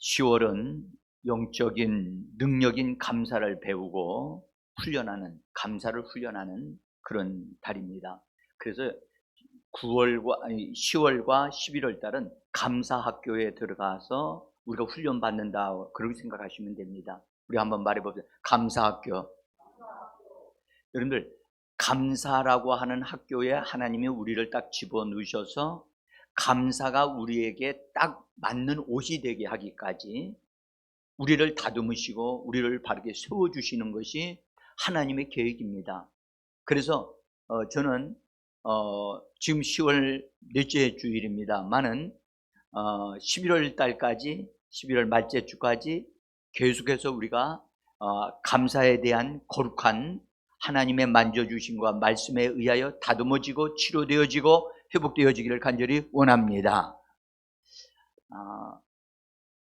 10월은 영적인 능력인 감사를 배우고 감사를 훈련하는 그런 달입니다. 그래서 10월과 11월 달은 감사학교에 들어가서 우리가 훈련받는다, 그렇게 생각하시면 됩니다. 우리 한번 말해보세요. 감사학교. 여러분들, 감사라고 하는 학교에 하나님이 우리를 딱 집어넣으셔서 감사가 우리에게 딱 맞는 옷이 되게 하기까지 우리를 다듬으시고 우리를 바르게 세워주시는 것이 하나님의 계획입니다. 그래서 저는 지금 10월 넷째 주일입니다만은 11월 달까지, 11월 말째 주까지 계속해서 우리가 감사에 대한 거룩한 하나님의 만져주심과 말씀에 의하여 다듬어지고 치료되어지고 회복되어지기를 간절히 원합니다.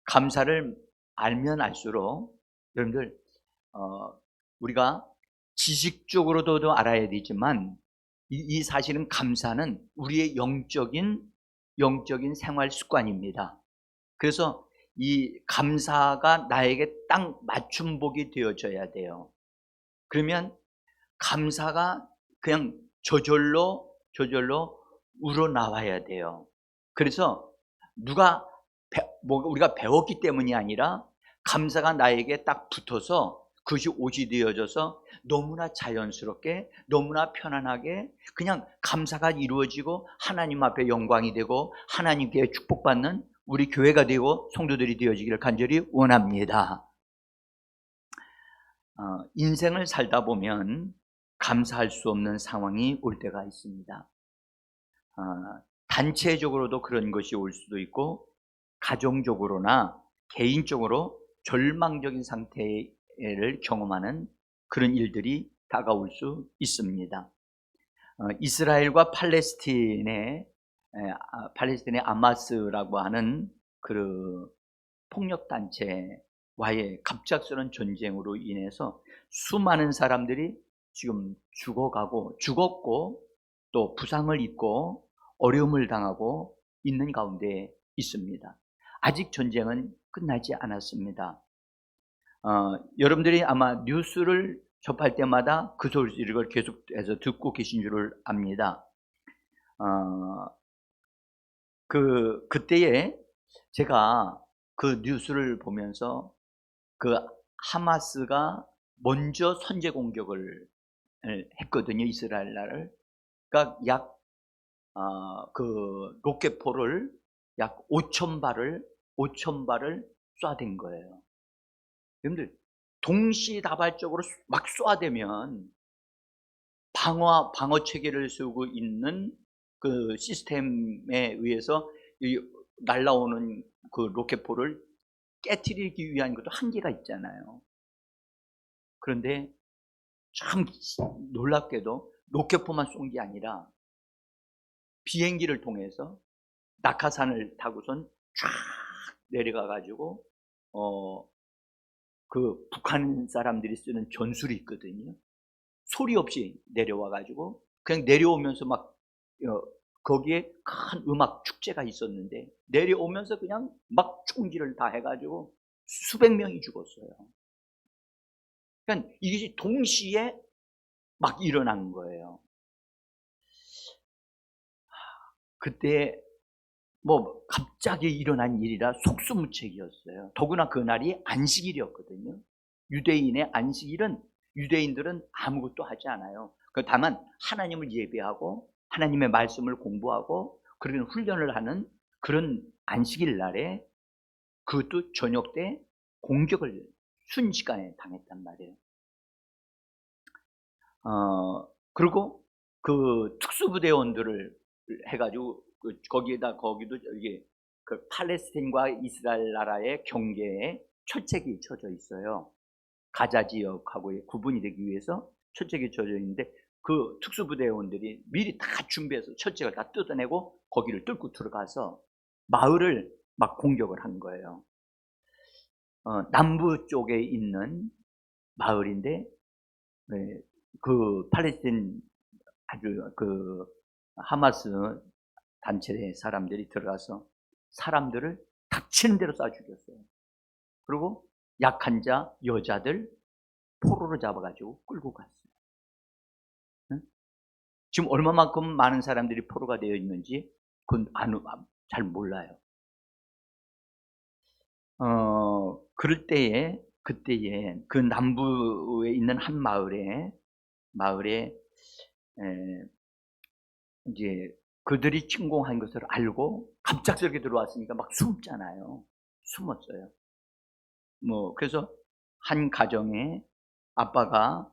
감사를 알면 알수록 여러분들 우리가 지식적으로도 알아야 되지만 이 사실은 감사는 우리의 영적인 생활 습관입니다. 그래서 이 감사가 나에게 딱 맞춤복이 되어져야 돼요. 그러면 감사가 그냥 저절로 우러나와야 돼요. 그래서 우리가 배웠기 때문이 아니라 감사가 나에게 딱 붙어서 그것이 옷이 되어져서 너무나 자연스럽게, 너무나 편안하게 그냥 감사가 이루어지고 하나님 앞에 영광이 되고 하나님께 축복받는 우리 교회가 되고 성도들이 되어지기를 간절히 원합니다. 인생을 살다 보면 감사할 수 없는 상황이 올 때가 있습니다. 단체적으로도 그런 것이 올 수도 있고 가정적으로나 개인적으로 절망적인 상태를 경험하는 그런 일들이 다가올 수 있습니다. 이스라엘과 팔레스틴의 아마스라고 하는 그 폭력단체와의 갑작스러운 전쟁으로 인해서 수많은 사람들이 지금 죽었고 또 부상을 입고 어려움을 당하고 있는 가운데 있습니다. 아직 전쟁은 끝나지 않았습니다. 여러분들이 아마 뉴스를 접할 때마다 그 소리를 계속해서 듣고 계신 줄을 압니다. 그때에 제가 그 뉴스를 보면서 그 하마스가 먼저 선제 공격을 했거든요, 이스라엘 나라를. 그러니까 그 로켓포를 약 5,000발을 쏴댄 거예요. 여러분들, 동시다발적으로 막 쏴대면 방어 체계를 세우고 있는 그 시스템에 의해서 날라오는 그 로켓포를 깨트리기 위한 것도 한계가 있잖아요. 그런데 참 놀랍게도 로켓포만 쏜 게 아니라 비행기를 통해서 낙하산을 타고선 쫙 내려가 가지고 그 북한 사람들이 쓰는 전술이 있거든요. 소리 없이 내려와 가지고 그냥 내려오면서 막 거기에 큰 음악 축제가 있었는데 내려오면서 그냥 막 총질을 다 해가지고 수백 명이 죽었어요. 그러니까 이것이 동시에 막 일어난 거예요. 그때 뭐 갑자기 일어난 일이라 속수무책이었어요. 더구나 그날이 안식일이었거든요. 유대인의 안식일은 유대인들은 아무것도 하지 않아요. 다만 하나님을 예배하고 하나님의 말씀을 공부하고 그런 훈련을 하는 그런 안식일 날에 그것도 저녁 때 공격을 순식간에 당했단 말이에요. 그리고 그 특수부대원들을 해가지고 거기도 이게 그 팔레스틴과 이스라엘 나라의 경계에 철책이 쳐져 있어요. 가자 지역하고의 구분이 되기 위해서 철책이 쳐져 있는데 그 특수부대원들이 미리 다 준비해서 철책을 다 뜯어내고 거기를 뚫고 들어가서 마을을 막 공격을 한 거예요. 남부 쪽에 있는 마을인데 그 팔레스틴 아주 그 하마스 단체 사람들이 들어가서 사람들을 닥치는 대로 쏴 죽였어요. 그리고 약한 자, 여자들 포로로 잡아가지고 끌고 갔어요. 응? 지금 얼마만큼 많은 사람들이 포로가 되어 있는지 그건 잘 몰라요. 그럴 때에 그때에 그 남부에 있는 한 마을에 이제 그들이 침공한 것을 알고 갑작스럽게 들어왔으니까 막 숨잖아요. 숨었어요. 그래서 한 가정에 아빠가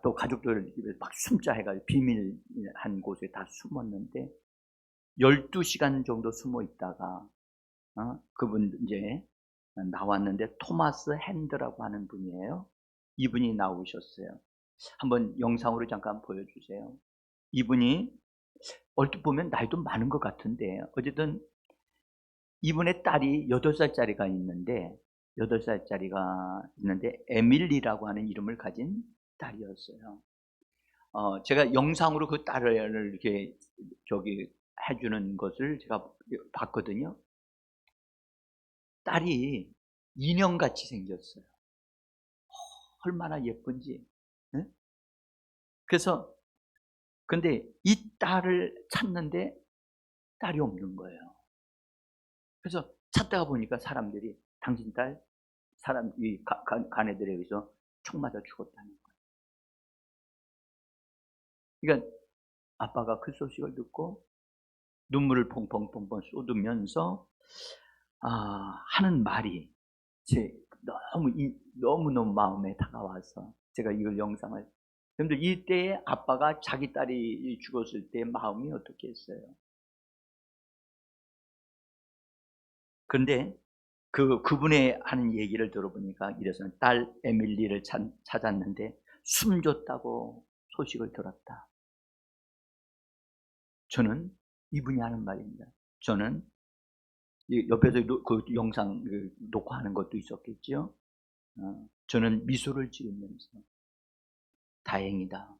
또 가족들 막 숨자 해가지고 비밀한 곳에 다 숨었는데 12시간 정도 숨어 있다가 그분 이제 나왔는데 토마스 핸드라고 하는 분이에요. 이분이 나오셨어요. 한번 영상으로 잠깐 보여주세요. 이분이 얼핏 보면 나이도 많은 것 같은데 어쨌든 이분의 딸이 8살짜리가 있는데 8살짜리가 있는데 에밀리라고 하는 이름을 가진 딸이었어요. 제가 영상으로 그 딸을 이렇게 해주는 것을 제가 봤거든요. 딸이 인형같이 생겼어요. 얼마나 예쁜지. 네? 그래서 근데 이 딸을 찾는데 딸이 없는 거예요. 그래서 찾다가 보니까 사람들이 당신 딸 이 가네들에 의해서 총 맞아 죽었다는 거예요. 그러니까 아빠가 그 소식을 듣고 눈물을 펑펑펑펑 쏟으면서 하는 말이 너무너무 마음에 다가와서 제가 이걸 영상을 여러분들 이때에 아빠가 자기 딸이 죽었을 때 마음이 어떻게 했어요? 그런데 그분의 하는 얘기를 들어보니까 이래서는 딸 에밀리를 찾았는데 숨졌다고 소식을 들었다. 저는 이분이 하는 말입니다. 저는 옆에서 그 영상 녹화하는 것도 있었겠죠. 저는 미소를 지으면서 다행이다.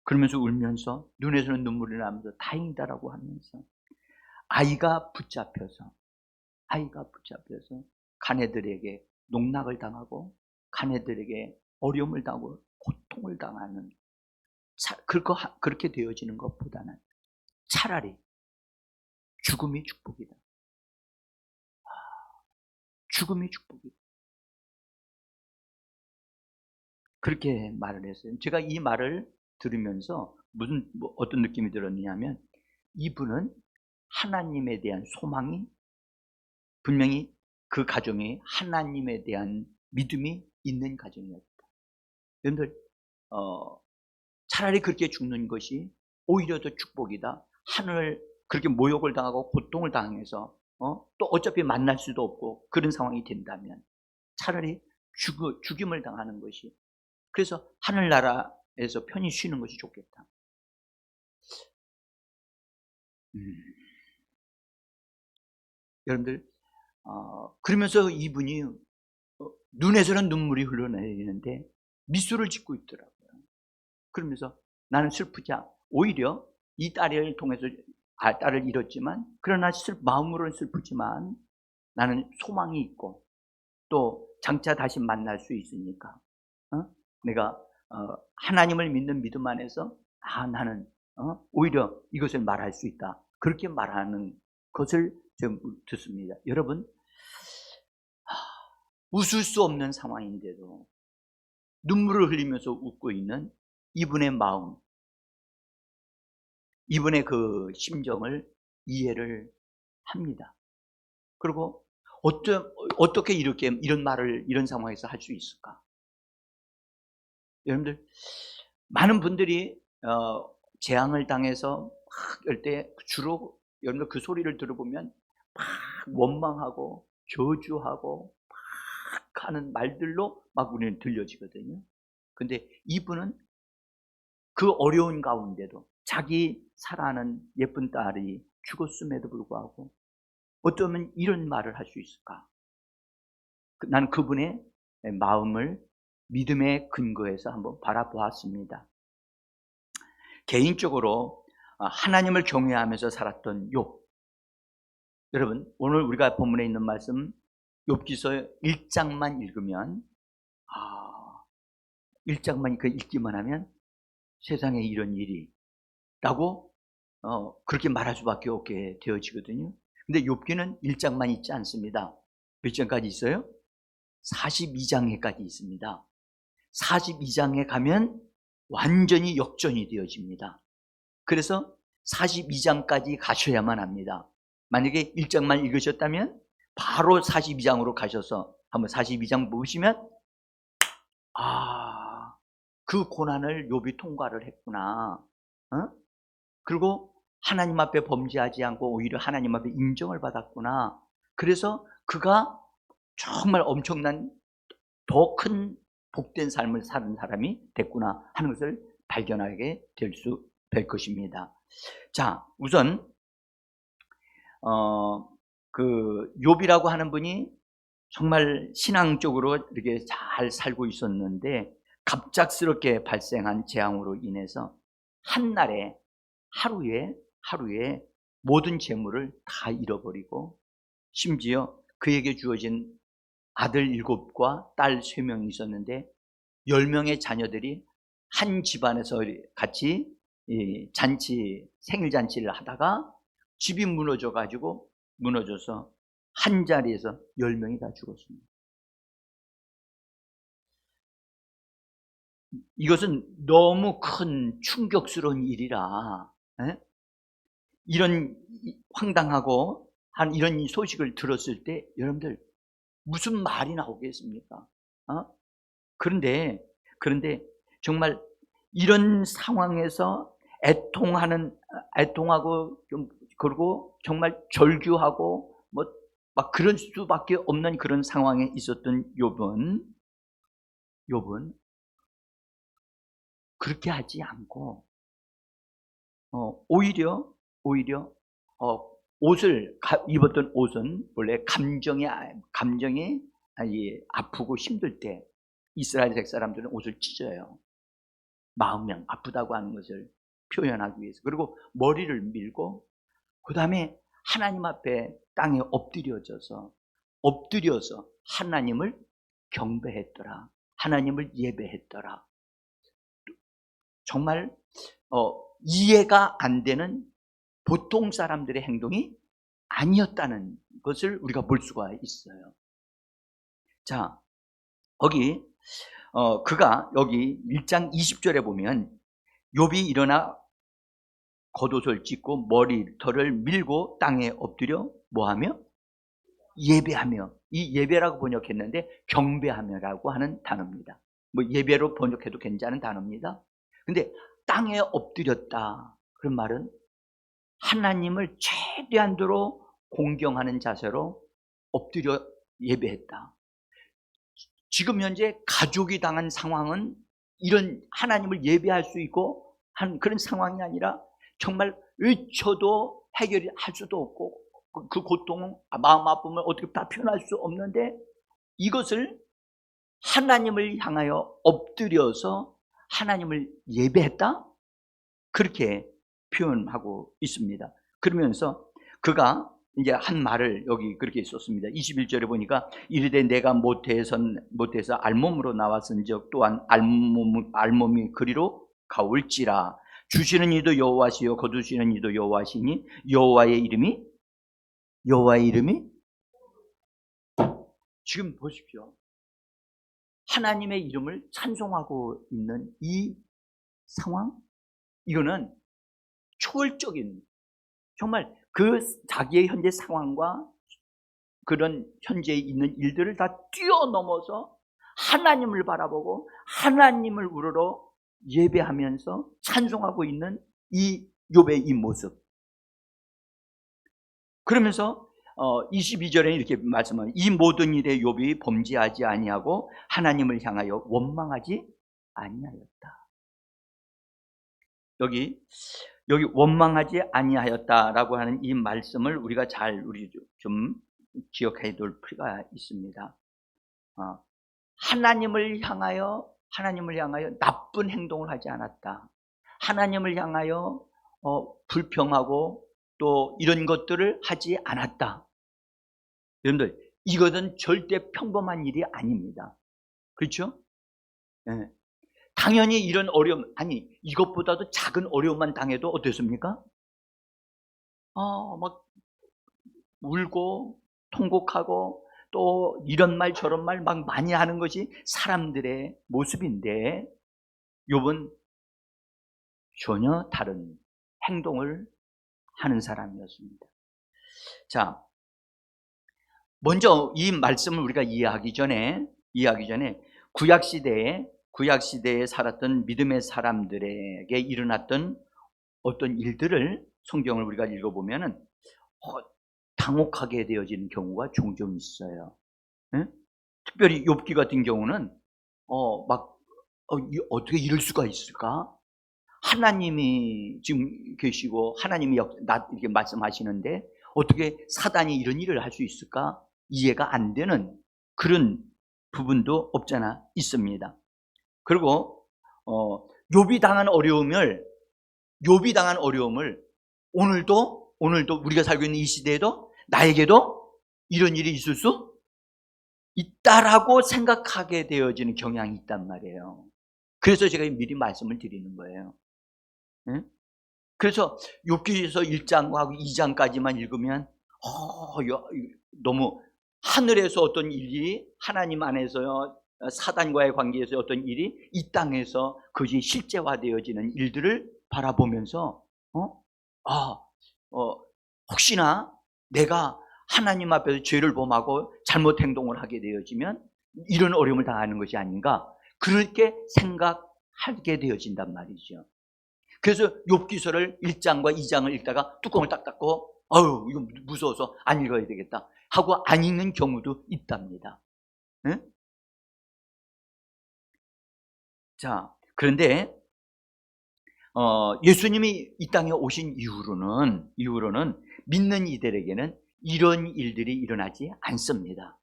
그러면서 울면서 눈에서는 눈물이 나면서 다행이다라고 하면서 아이가 붙잡혀서 가네들에게 농락을 당하고 가네들에게 어려움을 당하고 고통을 당하는 그렇게 되어지는 것보다는 차라리 죽음이 축복이다. 죽음이 축복이다. 그렇게 말을 했어요. 제가 이 말을 들으면서 어떤 느낌이 들었냐면 이분은 하나님에 대한 소망이 분명히 그 가정이 하나님에 대한 믿음이 있는 가정이었다. 여러분들 차라리 그렇게 죽는 것이 오히려 더 축복이다. 하늘 그렇게 모욕을 당하고 고통을 당해서 또 어차피 만날 수도 없고 그런 상황이 된다면 차라리 죽임을 당하는 것이 그래서 하늘나라에서 편히 쉬는 것이 좋겠다. 여러분들 그러면서 이분이 눈에서는 눈물이 흘러내리는데 미소를 짓고 있더라고요. 그러면서 나는 슬프지 않아. 오히려 이 딸을 통해서 딸을 잃었지만 그러나 마음으로는 슬프지만 나는 소망이 있고 또 장차 다시 만날 수 있으니까 내가 하나님을 믿는 믿음 안에서 나는 오히려 이것을 말할 수 있다. 그렇게 말하는 것을 좀 듣습니다. 여러분 웃을 수 없는 상황인데도 눈물을 흘리면서 웃고 있는 이분의 마음, 이분의 그 심정을 이해를 합니다. 그리고 어떻게 이런 말을 이런 상황에서 할 수 있을까? 여러분들 많은 분들이 재앙을 당해서 막 이럴 때 주로 여러분들 그 소리를 들어보면 막 원망하고 저주하고 막 하는 말들로 막 우리는 들려지거든요. 근데 이분은 그 어려운 가운데도 자기 사랑하는 예쁜 딸이 죽었음에도 불구하고 어쩌면 이런 말을 할 수 있을까? 나는 그분의 마음을 믿음의 근거에서 한번 바라보았습니다. 개인적으로 하나님을 경외하면서 살았던 욥. 여러분, 오늘 우리가 본문에 있는 말씀 욥기서 1장만 읽으면 1장만 읽기만 하면 세상에 이런 일이 라고 그렇게 말할 수밖에 없게 되어지거든요. 근데 욥기는 1장만 있지 않습니다. 몇 장까지 있어요? 42장에까지 있습니다. 42장에 가면 완전히 역전이 되어집니다. 그래서 42장까지 가셔야만 합니다. 만약에 1장만 읽으셨다면 바로 42장으로 가셔서 한번 42장 보시면 그 고난을 욥이 통과를 했구나. 그리고 하나님 앞에 범죄하지 않고 오히려 하나님 앞에 인정을 받았구나. 그래서 그가 정말 엄청난 더 큰 복된 삶을 사는 사람이 됐구나 하는 것을 발견하게 될 것입니다. 자, 우선 그 욥이라고 하는 분이 정말 신앙적으로 이렇게 잘 살고 있었는데 갑작스럽게 발생한 재앙으로 인해서 한날에 하루에 모든 재물을 다 잃어버리고 심지어 그에게 주어진 아들 7과 딸 3명이 있었는데 10명의 자녀들이 한 집안에서 같이 생일 잔치를 하다가 집이 무너져서 한 자리에서 10명이 다 죽었습니다. 이것은 너무 큰 충격스러운 일이라 이런 황당하고 한 이런 소식을 들었을 때 여러분들 무슨 말이 나오겠습니까? 그런데 정말 이런 상황에서 애통하고 좀 그리고 정말 절규하고 막 그럴 수밖에 없는 그런 상황에 있었던 욥은 그렇게 하지 않고 오히려 입었던 옷은 원래 감정이 아프고 힘들 때 이스라엘 백사람들은 옷을 찢어요. 마음이 아프다고 하는 것을 표현하기 위해서. 그리고 머리를 밀고 그 다음에 하나님 앞에 땅에 엎드려서 하나님을 경배했더라. 하나님을 예배했더라. 정말 이해가 안 되는 보통 사람들의 행동이 아니었다는 것을 우리가 볼 수가 있어요. 자, 그가 여기 1장 20절에 보면 욥이 일어나 겉옷을 찢고 머리털을 밀고 땅에 엎드려 뭐하며? 예배하며. 이 예배라고 번역했는데 경배하며라고 하는 단어입니다. 예배로 번역해도 괜찮은 단어입니다. 근데 땅에 엎드렸다. 그런 말은 하나님을 최대한도로 공경하는 자세로 엎드려 예배했다. 지금 현재 가족이 당한 상황은 이런 하나님을 예배할 수 있고 한 그런 상황이 아니라 정말 외쳐도 해결할 수도 없고 그 고통, 마음 아픔을 어떻게 다 표현할 수 없는데 이것을 하나님을 향하여 엎드려서 하나님을 예배했다? 그렇게 표현하고 있습니다. 그러면서 그가 이제 한 말을 여기 그렇게 썼습니다. 21절에 보니까 이르되 내가 모태에서 알몸으로 나왔은즉 또한 알몸이 그리로 가올지라. 주시는 이도 여호와시요 거두시는 이도 여호와시니 여호와의 이름이 지금 보십시오. 하나님의 이름을 찬송하고 있는 이 상황, 이거는 초월적인 정말 그 자기의 현재 상황과 그런 현재에 있는 일들을 다 뛰어넘어서 하나님을 바라보고 하나님을 우러러 예배하면서 찬송하고 있는 이 욥의 이 모습. 그러면서 22절에 이렇게 말씀하는 이 모든 일에 욥이 범죄하지 아니하고 하나님을 향하여 원망하지 아니하였다. 여기 원망하지 아니하였다라고 하는 이 말씀을 우리가 우리 좀 기억해 둘 필요가 있습니다. 하나님을 향하여 나쁜 행동을 하지 않았다. 하나님을 향하여 불평하고 또 이런 것들을 하지 않았다. 여러분들, 이것은 절대 평범한 일이 아닙니다. 그렇죠? 네. 당연히 이런 어려움, 아니 이것보다도 작은 어려움만 당해도 어떻습니까? 막 울고 통곡하고 또 이런 말 저런 말 막 많이 하는 것이 사람들의 모습인데, 욥은 전혀 다른 행동을 하는 사람이었습니다. 자, 먼저 이 말씀을 우리가 이해하기 전에 구약 시대에 살았던 믿음의 사람들에게 일어났던 어떤 일들을 성경을 우리가 읽어보면은 당혹하게 되어지는 경우가 종종 있어요. 네? 특별히 욥기 같은 경우는 어떻게 이럴 수가 있을까? 하나님이 지금 계시고 하나님이 이렇게 말씀하시는데 어떻게 사단이 이런 일을 할 수 있을까? 이해가 안 되는 그런 부분도 없잖아 있습니다. 그리고 욥이 당한 어려움을 오늘도 우리가 살고 있는 이 시대에도 나에게도 이런 일이 있을 수 있다라고 생각하게 되어지는 경향이 있단 말이에요. 그래서 제가 미리 말씀을 드리는 거예요. 네? 그래서 욥기서 1장하고 2장까지만 읽으면 너무 하늘에서 어떤 일이, 하나님 안에서요, 사단과의 관계에서 어떤 일이 이 땅에서 그것이 실제화되어지는 일들을 바라보면서 혹시나 내가 하나님 앞에서 죄를 범하고 잘못 행동을 하게 되어지면 이런 어려움을 당하는 것이 아닌가, 그렇게 생각하게 되어진단 말이죠. 그래서 욥기서를 1장과 2장을 읽다가 뚜껑을 딱 닫고 이거 무서워서 안 읽어야 되겠다 하고 안 읽는 경우도 있답니다. 네? 자, 그런데 예수님이 이 땅에 오신 이후로는 믿는 이들에게는 이런 일들이 일어나지 않습니다.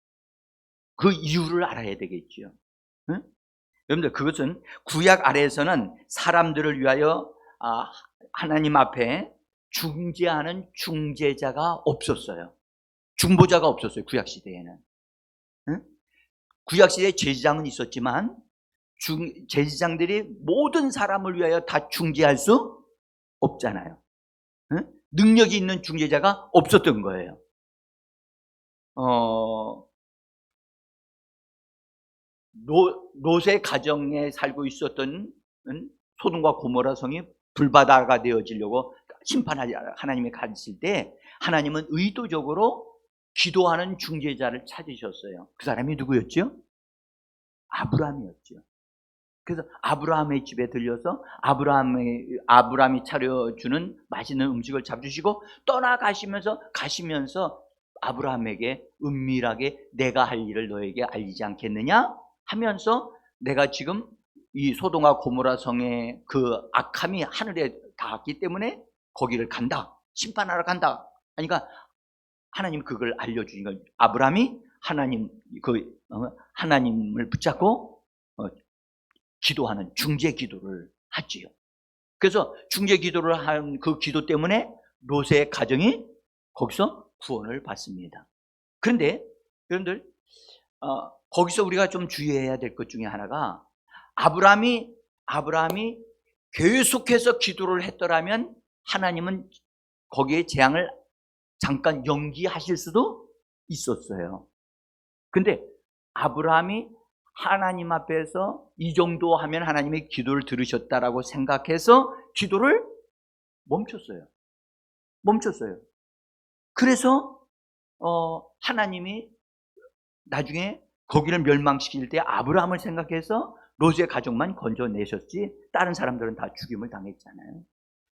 그 이유를 알아야 되겠죠. 네? 여러분들, 그것은 구약 아래에서는 사람들을 위하여 하나님 앞에 중재하는 중재자가 없었어요. 중보자가 없었어요. 구약 시대에는. 응? 구약 시대에 제사장은 있었지만 제사장들이 모든 사람을 위하여 다 중재할 수 없잖아요. 응? 능력이 있는 중재자가 없었던 거예요. 롯의 가정에 살고 있었던 소돔과 고모라 성이 불바다가 되어지려고 심판하지 하나님이 가르칠 때 하나님은 의도적으로 기도하는 중재자를 찾으셨어요. 그 사람이 누구였죠? 아브라함이었죠. 그래서 아브라함의 집에 들려서 아브라함이 차려주는 맛있는 음식을 잡수시고 떠나가시면서 아브라함에게 은밀하게 내가 할 일을 너에게 알리지 않겠느냐 하면서, 내가 지금 이 소돔과 고모라 성의 그 악함이 하늘에 닿았기 때문에 거기를 간다, 심판하러 간다 하니까 하나님 그걸 알려주니까 아브라함이 하나님을 붙잡고 기도하는 중재 기도를 하지요. 그래서 중재 기도를 한 그 기도 때문에 롯의 가정이 거기서 구원을 받습니다. 그런데 여러분들, 거기서 우리가 좀 주의해야 될 것 중에 하나가, 아브라함이 계속해서 기도를 했더라면 하나님은 거기에 재앙을 잠깐 연기하실 수도 있었어요. 근데 아브라함이 하나님 앞에서 이 정도 하면 하나님의 기도를 들으셨다라고 생각해서 기도를 멈췄어요. 그래서 하나님이 나중에 거기를 멸망시킬 때 아브라함을 생각해서 롯의 가족만 건져내셨지 다른 사람들은 다 죽임을 당했잖아요.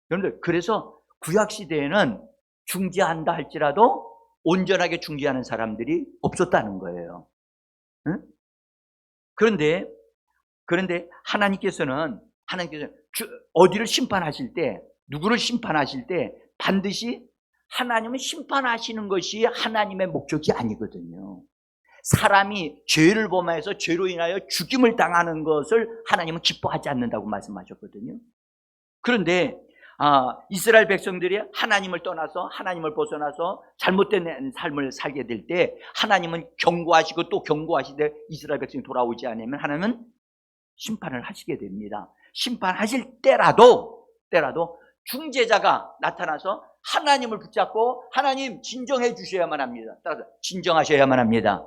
여러분들, 그래서 구약시대에는 중재한다 할지라도 온전하게 중재하는 사람들이 없었다는 거예요. 응? 그런데 하나님께서는 어디를 심판하실 때, 누구를 심판하실 때 반드시 하나님은 심판하시는 것이 하나님의 목적이 아니거든요. 사람이 죄를 범해서 죄로 인하여 죽임을 당하는 것을 하나님은 기뻐하지 않는다고 말씀하셨거든요. 그런데 이스라엘 백성들이 하나님을 떠나서 하나님을 벗어나서 잘못된 삶을 살게 될 때 하나님은 경고하시고 또 경고하시되 이스라엘 백성이 돌아오지 않으면 하나님은 심판을 하시게 됩니다. 심판하실 때라도 중재자가 나타나서 하나님을 붙잡고 하나님 진정해 주셔야만 합니다. 따라서 진정하셔야만 합니다.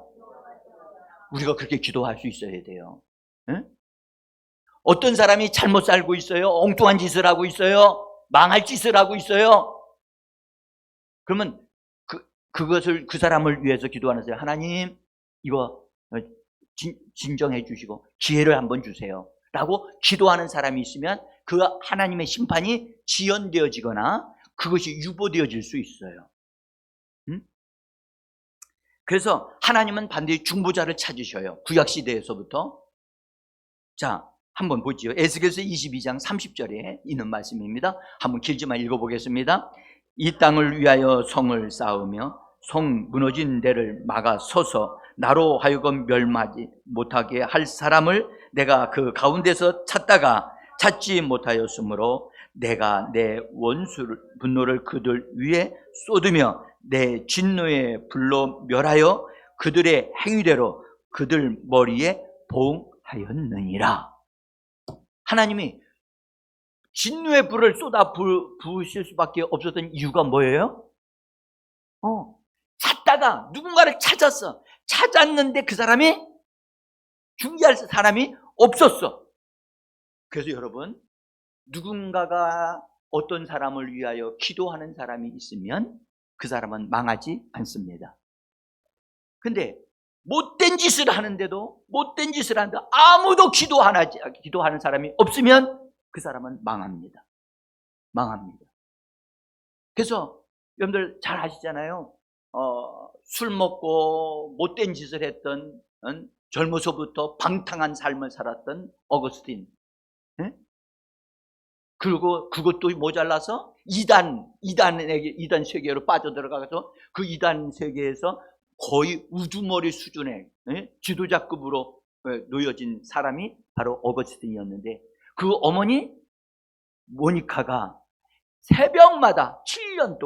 우리가 그렇게 기도할 수 있어야 돼요. 응? 어떤 사람이 잘못 살고 있어요. 엉뚱한 짓을 하고 있어요. 망할 짓을 하고 있어요. 그러면 그것을 그 사람을 위해서 기도하는 사람, 하나님 이거 진정해 주시고 기회를 한번 주세요 라고 기도하는 사람이 있으면 그 하나님의 심판이 지연되어지거나 그것이 유보되어질 수 있어요. 그래서 하나님은 반드시 중보자를 찾으셔요. 구약시대에서부터. 자, 한번 보지요. 에스겔서 22장 30절에 있는 말씀입니다. 한번 길지만 읽어보겠습니다. 이 땅을 위하여 성을 쌓으며 성 무너진 데를 막아 서서 나로 하여금 멸하지 못하게 할 사람을 내가 그 가운데서 찾다가 찾지 못하였으므로 내가 내 분노를 그들 위에 쏟으며 내 진노의 불로 멸하여 그들의 행위대로 그들 머리에 보응하였느니라. 하나님이 진노의 불을 쏟아 부으실 수밖에 없었던 이유가 뭐예요? 찾다가 누군가를 찾았는데 그 사람이 중재할 사람이 없었어. 그래서 여러분, 누군가가 어떤 사람을 위하여 기도하는 사람이 있으면 그 사람은 망하지 않습니다. 근데 못된 짓을 하는데도 아무도 기도하는 사람이 없으면 그 사람은 망합니다. 그래서 여러분들 잘 아시잖아요. 술 먹고 못된 짓을 했던, 젊어서부터 방탕한 삶을 살았던 어거스틴. 그리고 그것도 모자라서 이단 세계로 빠져들어가서 그 이단 세계에서 거의 우두머리 수준의 지도자급으로 놓여진 사람이 바로 어거스틴이었는데, 그 어머니 모니카가 새벽마다 7년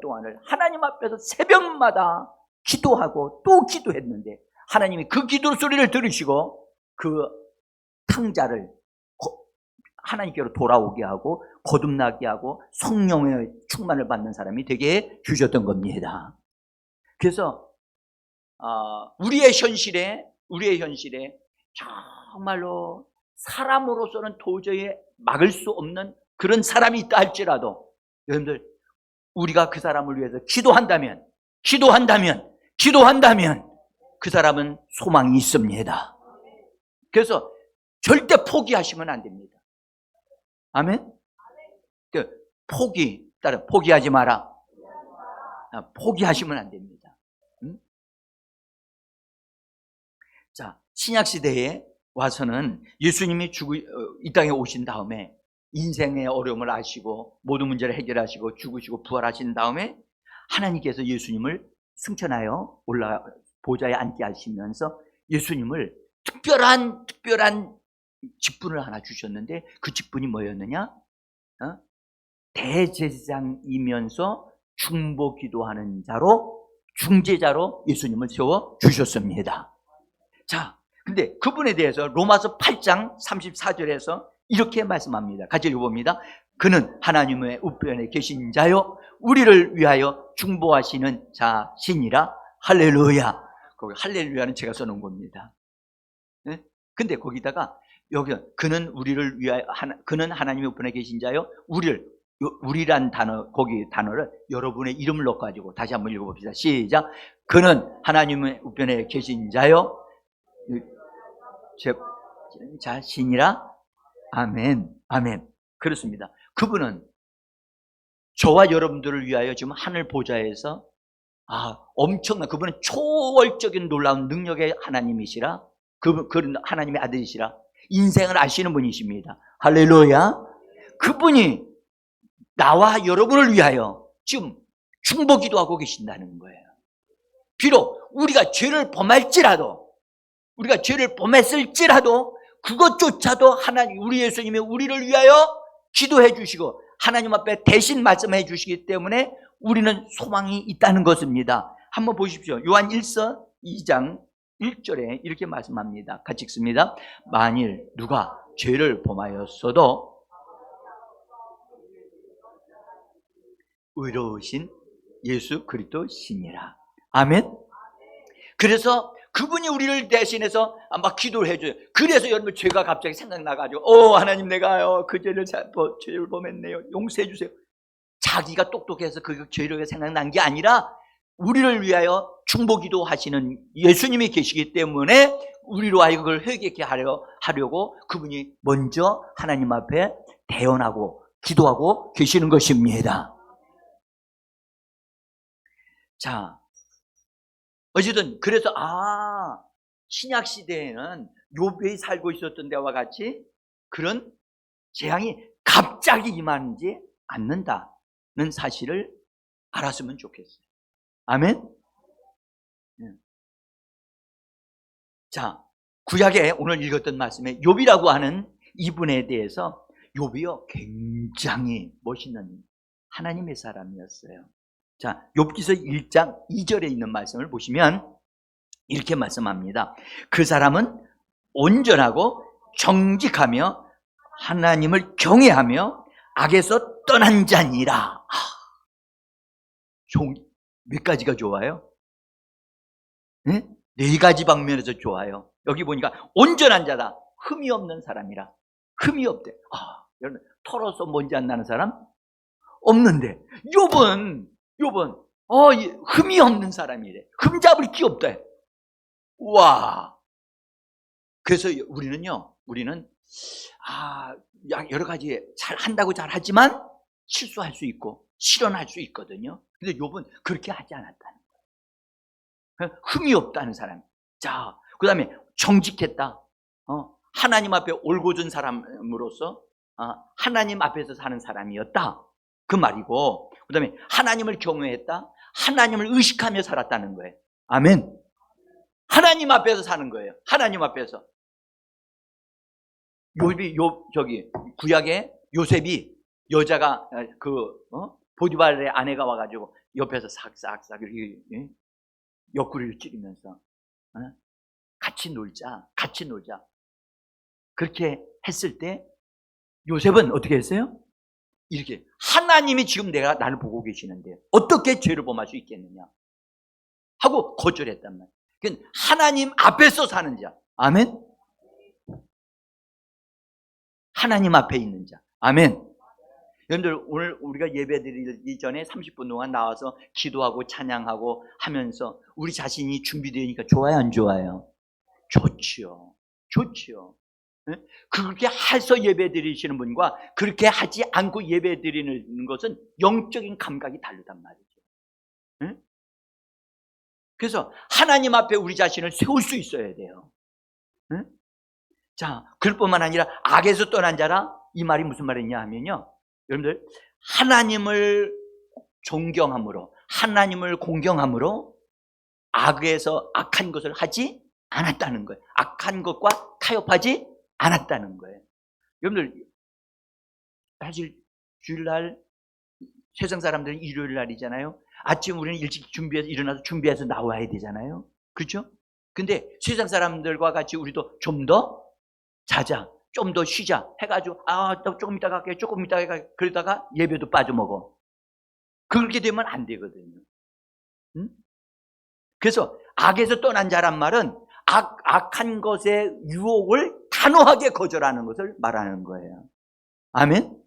동안을 하나님 앞에서 새벽마다 기도하고 또 기도했는데, 하나님이 그 기도 소리를 들으시고 그 탕자를 하나님께로 돌아오게 하고 거듭나게 하고 성령의 충만을 받는 사람이 되게 주셨던 겁니다. 그래서 우리의 현실에 정말로 사람으로서는 도저히 막을 수 없는 그런 사람이 있다 할지라도, 여러분들 우리가 그 사람을 위해서 기도한다면 그 사람은 소망이 있습니다. 그래서 절대 포기하시면 안 됩니다. 아멘? 포기하지 마라. 포기하시면 안 됩니다. 자, 신약시대에 와서는 예수님이 이 땅에 오신 다음에 인생의 어려움을 아시고 모든 문제를 해결하시고 죽으시고 부활하신 다음에 하나님께서 예수님을 승천하여 보좌에 앉게 하시면서 예수님을 특별한 직분을 하나 주셨는데, 그 직분이 뭐였느냐? 대제사장이면서 중보 기도하는 중재자로 예수님을 세워 주셨습니다. 자, 근데 그분에 대해서 로마서 8장 34절에서 이렇게 말씀합니다. 같이 읽어봅니다. 그는 하나님의 우편에 계신 자요 우리를 위하여 중보하시는 자시니라. 할렐루야. 거기 할렐루야는 제가 써놓은 겁니다. 네? 근데 거기다가 여기 그는 우리를 위하여 그는 하나님의 우편에 계신 자요 우리란 거기 단어를 여러분의 이름을 넣어가지고 다시 한번 읽어봅시다. 시작. 그는 하나님의 우편에 계신 자요 자신이라. 아멘. 그렇습니다. 그분은 저와 여러분들을 위하여 지금 하늘 보좌에서 엄청난, 그분은 초월적인 놀라운 능력의 하나님이시라. 그는 하나님의 아들이시라. 인생을 아시는 분이십니다. 할렐루야. 그분이 나와 여러분을 위하여 지금 중보기도 하고 계신다는 거예요. 비록 우리가 죄를 범했을지라도 그것조차도 우리 예수님이 우리를 위하여 기도해 주시고 하나님 앞에 대신 말씀해 주시기 때문에 우리는 소망이 있다는 것입니다. 한번 보십시오. 요한 1서 2장 1절에 이렇게 말씀합니다. 같이 읽습니다. 만일 누가 죄를 범하였어도 의로우신 예수 그리스도시니라. 아멘. 그래서 그분이 우리를 대신해서 막 기도를 해줘요. 그래서 여러분 죄가 갑자기 생각나가지고 하나님 내가 그 죄를 범했네요. 용서해 주세요. 자기가 똑똑해서 그 죄를 생각난 게 아니라 우리를 위하여 중보기도 하시는 예수님이 계시기 때문에 우리로 하여금 그걸 회개케 하려고 그분이 먼저 하나님 앞에 대언하고 기도하고 계시는 것입니다. 자, 어쨌든 그래서 신약 시대에는 욥이 살고 있었던 데와 같이 그런 재앙이 갑자기 임하지 않는다는 사실을 알았으면 좋겠어요. 아멘. 자, 구약에 오늘 읽었던 말씀에 욥이라고 하는 이분에 대해서 욥이요 굉장히 멋있는 하나님의 사람이었어요. 자, 욥기서 1장 2절에 있는 말씀을 보시면 이렇게 말씀합니다. 그 사람은 온전하고 정직하며 하나님을 경외하며 악에서 떠난 자니라. 몇 가지가 좋아요? 네? 4가지 방면에서 좋아요. 여기 보니까 온전한 자다. 흠이 없는 사람이라. 흠이 없대. 여러분 털어서 먼지 안 나는 사람? 없는데 욥은 흠이 없는 사람이래. 흠 잡을 게 없대. 와. 그래서 우리는 여러 가지 잘 한다고 잘 하지만 실수할 수 있고 실언할 수 있거든요. 근데 욥은 그렇게 하지 않았다는 거예요. 흠이 없다는 사람. 자, 그 다음에 정직했다. 하나님 앞에 올곧은 사람으로서 하나님 앞에서 사는 사람이었다. 그 말이고, 그 다음에 하나님을 경외했다. 하나님을 의식하며 살았다는 거예요. 아멘. 하나님 앞에서 사는 거예요. 하나님 앞에서. 구약에 요셉이 여자가 보디발의 아내가 와가지고 옆에서 싹싹싹 이렇게 옆구리를 찌르면서 같이 놀자. 그렇게 했을 때 요셉은 어떻게 했어요? 이렇게 하나님이 지금 나를 보고 계시는데 어떻게 죄를 범할 수 있겠느냐 하고 거절했단 말이에요. 그러니까 하나님 앞에서 사는 자. 아멘. 하나님 앞에 있는 자. 아멘. 여러분들 오늘 우리가 예배 드리기 전에 30분 동안 나와서 기도하고 찬양하고 하면서 우리 자신이 준비되니까 좋아요, 안 좋아요? 좋지요. 그렇게 해서 예배 드리시는 분과 그렇게 하지 않고 예배 드리는 것은 영적인 감각이 다르단 말이죠. 그래서 하나님 앞에 우리 자신을 세울 수 있어야 돼요. 자, 그럴 뿐만 아니라 악에서 떠난 자라. 이 말이 무슨 말이냐 하면요, 여러분들 하나님을 존경함으로 하나님을 공경함으로 악에서 악한 것을 하지 않았다는 거예요. 악한 것과 타협하지 않았다는 거예요. 여러분들 사실 주일날 세상 사람들은 일요일 날이잖아요. 아침 우리는 일찍 일어나서 준비해서 나와야 되잖아요. 그렇죠? 근데 세상 사람들과 같이 우리도 좀 더 자자, 좀 더 쉬자 해가지고 조금 이따 갈게, 그러다가 예배도 빠져먹어. 그렇게 되면 안 되거든요. 그래서 악에서 떠난 자란 말은 악한 것의 유혹을 단호하게 거절하는 것을 말하는 거예요. 아멘.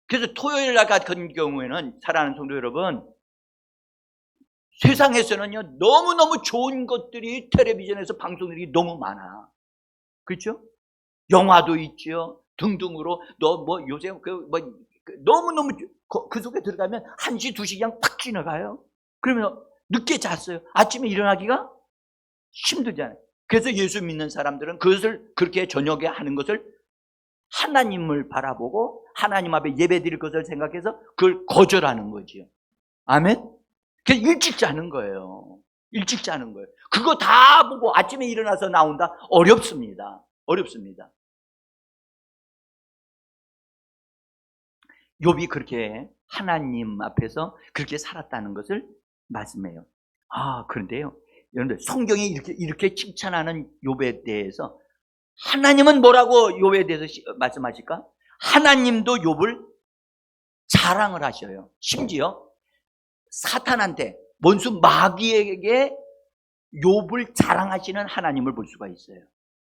그래서 토요일 날 같은 경우에는 사랑하는 성도 여러분, 세상에서는요 너무너무 좋은 것들이 텔레비전에서 방송들이 너무 많아. 그렇죠? 영화도 있죠. 등등으로 요새 너무너무 그 속에 들어가면 1시, 2시 그냥 팍 지나가요. 그러면 늦게 잤어요. 아침에 일어나기가 힘들잖아요. 그래서 예수 믿는 사람들은 그것을 그렇게 저녁에 하는 것을 하나님을 바라보고 하나님 앞에 예배 드릴 것을 생각해서 그걸 거절하는 거지요. 아멘? 그래서 일찍 자는 거예요. 그거 다 보고 아침에 일어나서 나온다? 어렵습니다. 욥이 그렇게 하나님 앞에서 그렇게 살았다는 것을 말씀해요. 그런데요, 여러분들 성경이 이렇게 칭찬하는 욥에 대해서 하나님은 뭐라고 욥에 대해서 말씀하실까? 하나님도 욥을 자랑을 하셔요. 심지어 사탄한테, 원수 마귀에게 욥을 자랑하시는 하나님을 볼 수가 있어요.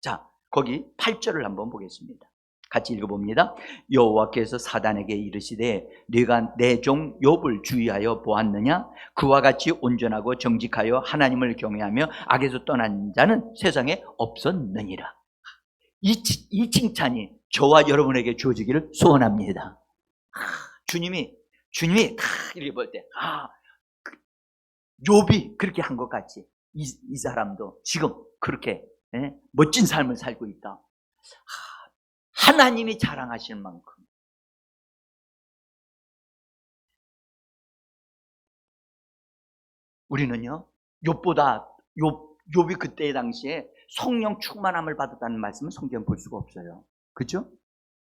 자, 거기 8절을 한번 보겠습니다. 같이 읽어봅니다. 여호와께서 사단에게 이르시되 네가 내 종 욥을 주의하여 보았느냐? 그와 같이 온전하고 정직하여 하나님을 경외하며 악에서 떠난 자는 세상에 없었느니라. 이 칭찬이 저와 여러분에게 주어지기를 소원합니다. 주님이 이렇게 볼 때 욥이 그렇게 한 것 같이 이 사람도 지금 그렇게 멋진 삶을 살고 있다. 하나님이 자랑하시는 만큼 우리는요, 욥이 그때 당시에 성령 충만함을 받았다는 말씀은 성경에 볼 수가 없어요. 그렇죠?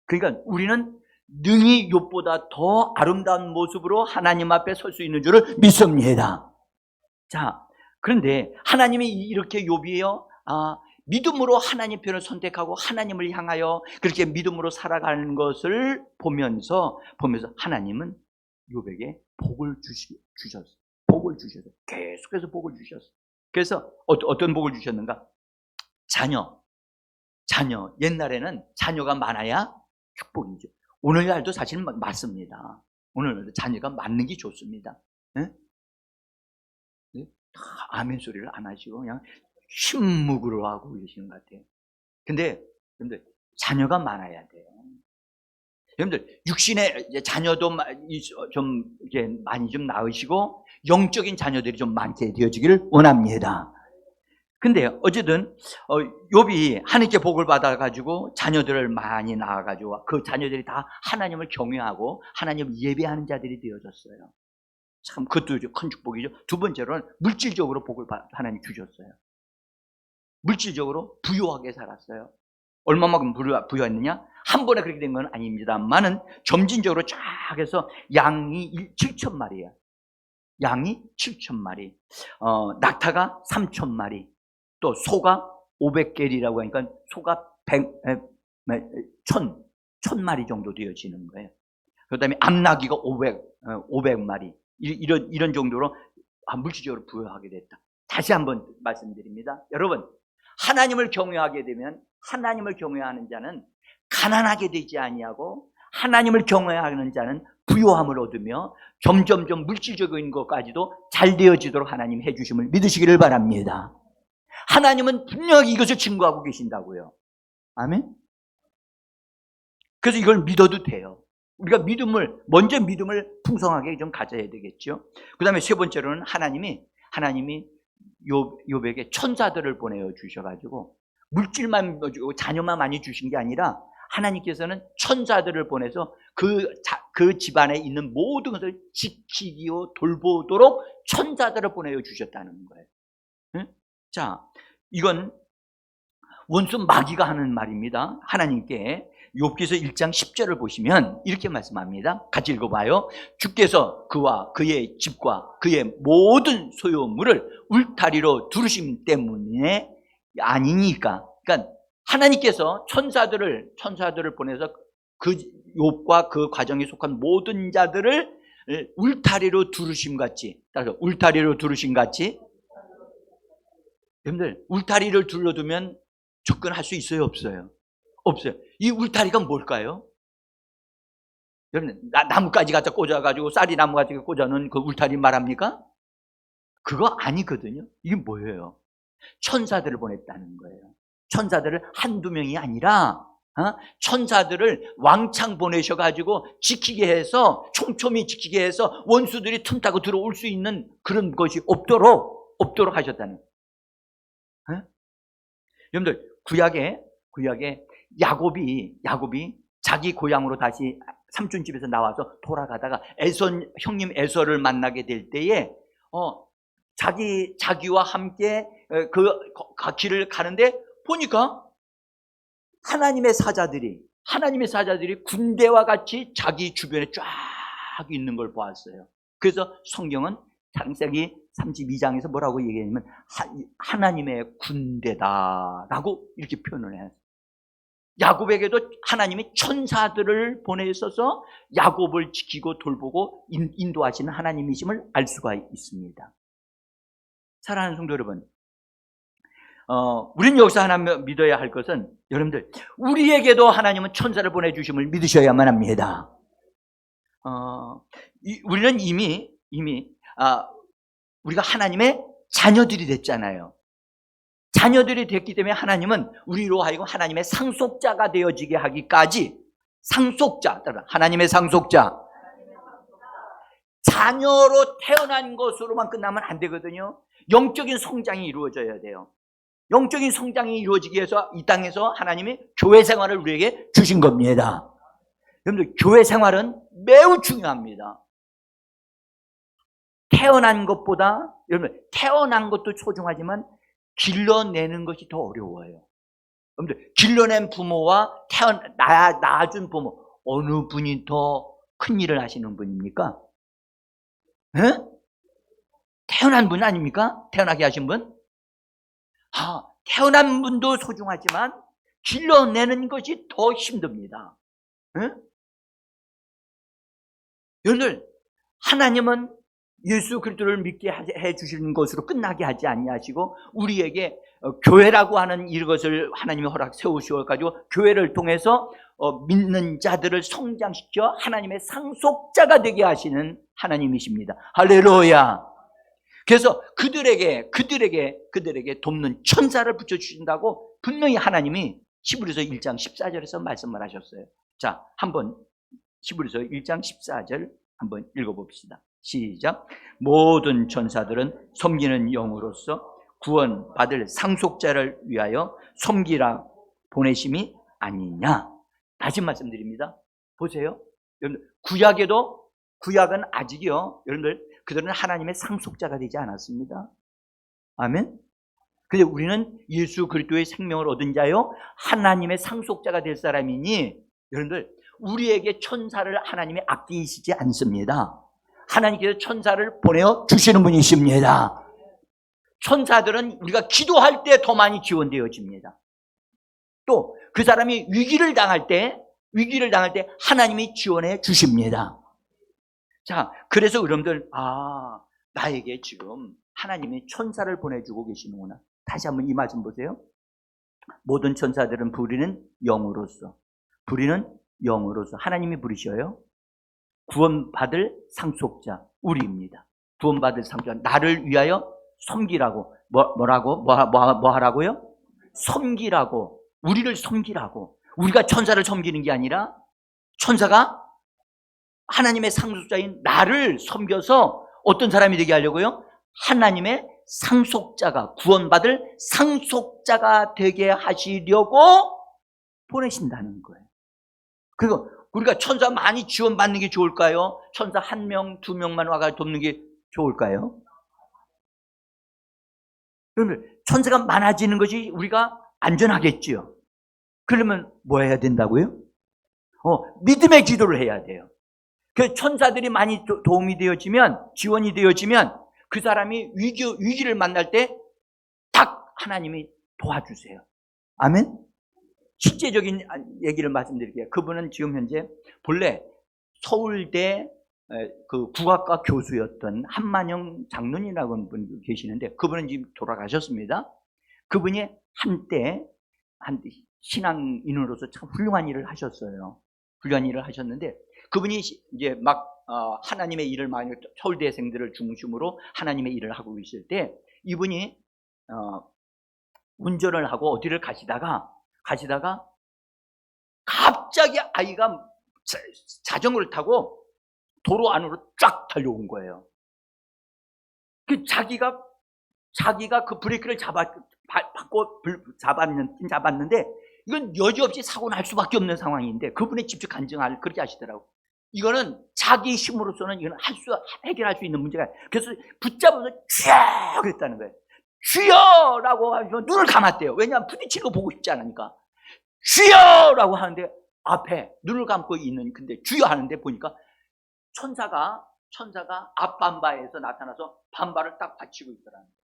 그러니까 우리는 능히 욥보다 더 아름다운 모습으로 하나님 앞에 설 수 있는 줄을 믿습니다. 자, 그런데 하나님이 이렇게 욥이요, 믿음으로 하나님 편을 선택하고 하나님을 향하여 그렇게 믿음으로 살아가는 것을 보면서 하나님은 욥에게 복을 주셨어요. 복을 주셨어요. 계속해서 복을 주셨어요. 그래서 어떤 복을 주셨는가? 자녀. 옛날에는 자녀가 많아야 축복이죠. 오늘날도 사실 맞습니다. 오늘날도 자녀가 많는 게 좋습니다. 네? 아멘 소리를 안 하시고 그냥 침묵으로 하고 계시는 것 같아요. 근데 자녀가 많아야 돼요. 여러분들 육신의 자녀도 좀 이제 많이 좀 낳으시고 영적인 자녀들이 좀 많게 되어지기를 원합니다. 근데 어쨌든 욥이 하나님께 복을 받아가지고 자녀들을 많이 낳아가지고 그 자녀들이 다 하나님을 경외하고 하나님을 예배하는 자들이 되어졌어요. 참 그것도 큰 축복이죠. 두 번째로는 물질적으로 복을 하나님 주셨어요. 물질적으로 부유하게 살았어요. 얼마만큼 부유했느냐? 한 번에 그렇게 된 건 아닙니다만은 점진적으로 쫙 해서 양이 7,000마리예요. 양이 7,000마리, 낙타가 3,000마리, 또 소가 500개리라고 하니까 소가 1,000마리 정도 되어지는 거예요. 그 다음에 암나귀가 500마리, 이런 정도로 물질적으로 부유하게 됐다. 다시 한번 말씀드립니다. 여러분, 하나님을 경외하게 되면 하나님을 경외하는 자는 가난하게 되지 아니하고 하나님을 경외하는 자는 부유함을 얻으며 점점점 물질적인 것까지도 잘 되어지도록 하나님 해주심을 믿으시기를 바랍니다. 하나님은 분명히 이것을 증거하고 계신다고요. 아멘. 그래서 이걸 믿어도 돼요. 우리가 먼저 믿음을 풍성하게 좀 가져야 되겠죠. 그 다음에 세 번째로는 하나님이 욥에게 천사들을 보내어 주셔가지고 물질만 주고 자녀만 많이 주신 게 아니라 하나님께서는 천사들을 보내서 그 집안에 있는 모든 것을 지키고 돌보도록 천사들을 보내어 주셨다는 거예요. 응? 자, 이건 원수 마귀가 하는 말입니다. 하나님께 욥기서 1장 10절을 보시면 이렇게 말씀합니다. 같이 읽어봐요. 주께서 그와 그의 집과 그의 모든 소유물을 울타리로 두르심 때문에 아니니까. 그러니까 하나님께서 천사들을 보내서 그 욥과 그 과정에 속한 모든 자들을 울타리로 두르심 같이, 따라서 울타리로 두르심 같이. 여러분들, 울타리를 둘러두면 접근할 수 있어요, 없어요? 없어요. 이 울타리가 뭘까요? 여러분, 나뭇가지 갖다 꽂아가지고 쌀이 나무가지 꽂아놓은 그 울타리 말합니까? 그거 아니거든요. 이게 뭐예요? 천사들을 보냈다는 거예요. 천사들을 한두 명이 아니라 천사들을 왕창 보내셔가지고 지키게 해서, 촘촘히 지키게 해서 원수들이 틈타고 들어올 수 있는 그런 것이 없도록 하셨다는 거예요. 여러분들, 구약에 야곱이 자기 고향으로 다시 삼촌 집에서 나와서 돌아가다가 형님 에서를 만나게 될 때에 자기와 함께 그 길을 가는데 보니까 하나님의 사자들이 하나님의 사자들이 군대와 같이 자기 주변에 쫙 있는 걸 보았어요. 그래서 성경은 창세기 32장에서 뭐라고 얘기하냐면 하나님의 군대다라고 이렇게 표현을 해요. 야곱에게도 하나님이 천사들을 보내셔서 야곱을 지키고 돌보고 인도하시는 하나님이심을 알 수가 있습니다. 사랑하는 성도 여러분, 우리는 여기서 하나 믿어야 할 것은, 여러분들, 우리에게도 하나님은 천사를 보내주심을 믿으셔야만 합니다. 우리는 이미 우리가 하나님의 자녀들이 됐잖아요. 자녀들이 됐기 때문에 하나님은 우리로 하여금 하나님의 상속자가 되어지게 하기까지, 상속자, 하나님의 상속자, 자녀로 태어난 것으로만 끝나면 안 되거든요. 영적인 성장이 이루어져야 돼요. 영적인 성장이 이루어지기 위해서 이 땅에서 하나님이 교회 생활을 우리에게 주신 겁니다. 여러분들, 교회 생활은 매우 중요합니다. 태어난 것보다, 여러분, 태어난 것도 소중하지만 길러내는 것이 더 어려워요. 여러분들, 길러낸 부모와 낳아준 부모, 어느 분이 더 큰 일을 하시는 분입니까? 에? 태어난 분 아닙니까? 태어나게 하신 분? 태어난 분도 소중하지만 길러내는 것이 더 힘듭니다. 에? 여러분들, 하나님은 예수 그리스도를 믿게 해 주시는 것으로 끝나게 하지 아니하시고 우리에게 교회라고 하는 이것을 하나님이 허락 세우셔가지고 교회를 통해서 믿는 자들을 성장시켜 하나님의 상속자가 되게 하시는 하나님이십니다. 할렐루야. 그래서 그들에게 돕는 천사를 붙여주신다고 분명히 하나님이 히브리서 1장 14절에서 말씀을 하셨어요. 자, 한번 히브리서 1장 14절 한번 읽어봅시다. 시작. 모든 천사들은 섬기는 영으로서 구원받을 상속자를 위하여 섬기라 보내심이 아니냐. 다시 말씀드립니다. 보세요. 여러분들, 구약은 아직이요, 여러분들, 그들은 하나님의 상속자가 되지 않았습니다. 아멘. 근데 우리는 예수 그리스도의 생명을 얻은 자요, 하나님의 상속자가 될 사람이니, 여러분들, 우리에게 천사를 하나님이 아끼시지 않습니다. 하나님께서 천사를 보내어 주시는 분이십니다. 천사들은 우리가 기도할 때 더 많이 지원되어집니다. 또 그 사람이 위기를 당할 때 하나님이 지원해 주십니다. 자, 그래서 여러분들, 나에게 지금 하나님이 천사를 보내주고 계시는구나. 다시 한번 이 말씀 보세요. 모든 천사들은 부리는 영으로서 하나님이 부르셔요. 구원받을 상속자, 우리입니다. 구원받을 상속자, 나를 위하여 섬기라고. 뭐 하라고요? 섬기라고. 우리를 섬기라고. 우리가 천사를 섬기는 게 아니라 천사가 하나님의 상속자인 나를 섬겨서 어떤 사람이 되게 하려고요? 하나님의 상속자가, 구원받을 상속자가 되게 하시려고 보내신다는 거예요. 그리고 우리가 천사 많이 지원받는 게 좋을까요? 천사 1명, 2명만 와서 돕는 게 좋을까요? 그러면 천사가 많아지는 것이 우리가 안전하겠지요. 그러면 뭐 해야 된다고요? 믿음의 기도를 해야 돼요. 그 천사들이 많이 도움이 되어지면, 지원이 되어지면 그 사람이 위기를 만날 때 딱 하나님이 도와주세요. 아멘? 실제적인 얘기를 말씀드릴게요. 그분은 지금 현재 본래 서울대 그 국악과 교수였던 한만영 장로님이라고 하는 분이 계시는데, 그분은 지금 돌아가셨습니다. 그분이 한때 신앙인으로서 참 훌륭한 일을 하셨어요. 훌륭한 일을 하셨는데, 그분이 이제 막 하나님의 일을 많이, 서울대생들을 중심으로 하나님의 일을 하고 있을 때, 이분이 운전을 하고 어디를 가시다가 갑자기 아이가 자전거를 타고 도로 안으로 쫙 달려온 거예요. 자기가 그 브레이크를 잡았는데 이건 여지없이 사고 날 수밖에 없는 상황인데, 그분의 직접 간증을 그렇게 하시더라고요. 이거는 자기 힘으로서는 이건 해결할 수 있는 문제가, 그래서 붙잡아서 쥐어 그랬다는 거예요. 쥐어라고 하면 눈을 감았대요. 왜냐하면 부딪히는 거 보고 싶지 않으니까. 쥐어라고 하는데 앞에 눈을 감고 있는, 근데 주여 하는데 보니까 천사가 앞반바에서 나타나서 반바를 딱 받치고 있더라는 거예요.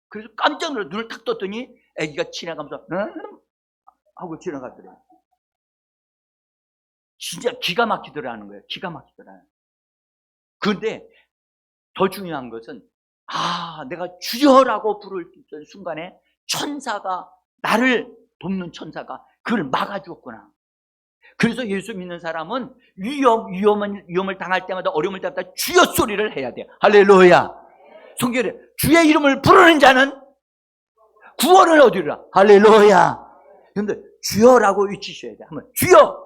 그래서 깜짝 놀라 눈을 탁 떴더니 아기가 지나가면서 하고 지나가더래요. 진짜 기가 막히더라는 거예요. 기가 막히더라요. 그런데 더 중요한 것은 내가 주여라고 부를 순간에 천사가, 나를 돕는 천사가 그걸 막아주었구나. 그래서 예수 믿는 사람은 위험을 당할 때마다, 어려움을 당할 때 주여 소리를 해야 돼요. 할렐루야. 성경에 주의 이름을 부르는 자는 구원을 얻으리라. 할렐루야. 그런데 주여라고 외치셔야 돼요. 한번 주여,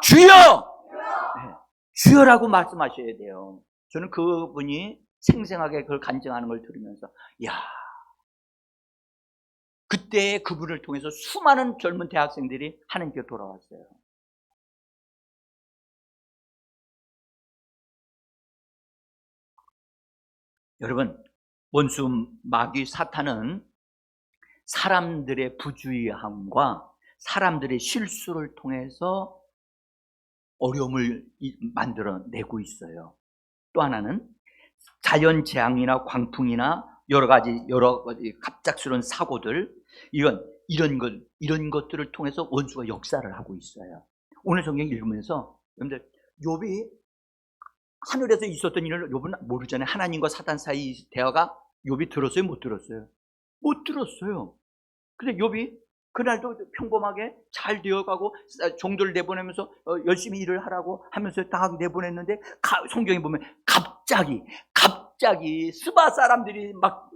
주여, 네, 주여라고 말씀하셔야 돼요. 저는 그분이 생생하게 그걸 간증하는 걸 들으면서 그때 그분을 통해서 수많은 젊은 대학생들이 하나님께 돌아왔어요. 여러분, 원수 마귀 사탄은 사람들의 부주의함과 사람들의 실수를 통해서 어려움을 만들어내고 있어요. 또 하나는 자연 재앙이나 광풍이나 여러 가지 갑작스러운 사고들, 이런 것들을 통해서 원수가 역사를 하고 있어요. 오늘 성경 읽으면서 여러분들, 욥이 하늘에서 있었던 일을 욥은 모르잖아요. 하나님과 사단 사이 대화가 욥이 들었어요? 못 들었어요? 못 들었어요. 근데 욥이 그날도 평범하게 잘 되어가고 종들을 내보내면서 열심히 일을 하라고 하면서 딱 내보냈는데, 성경에 보면 갑자기 스바 사람들이 막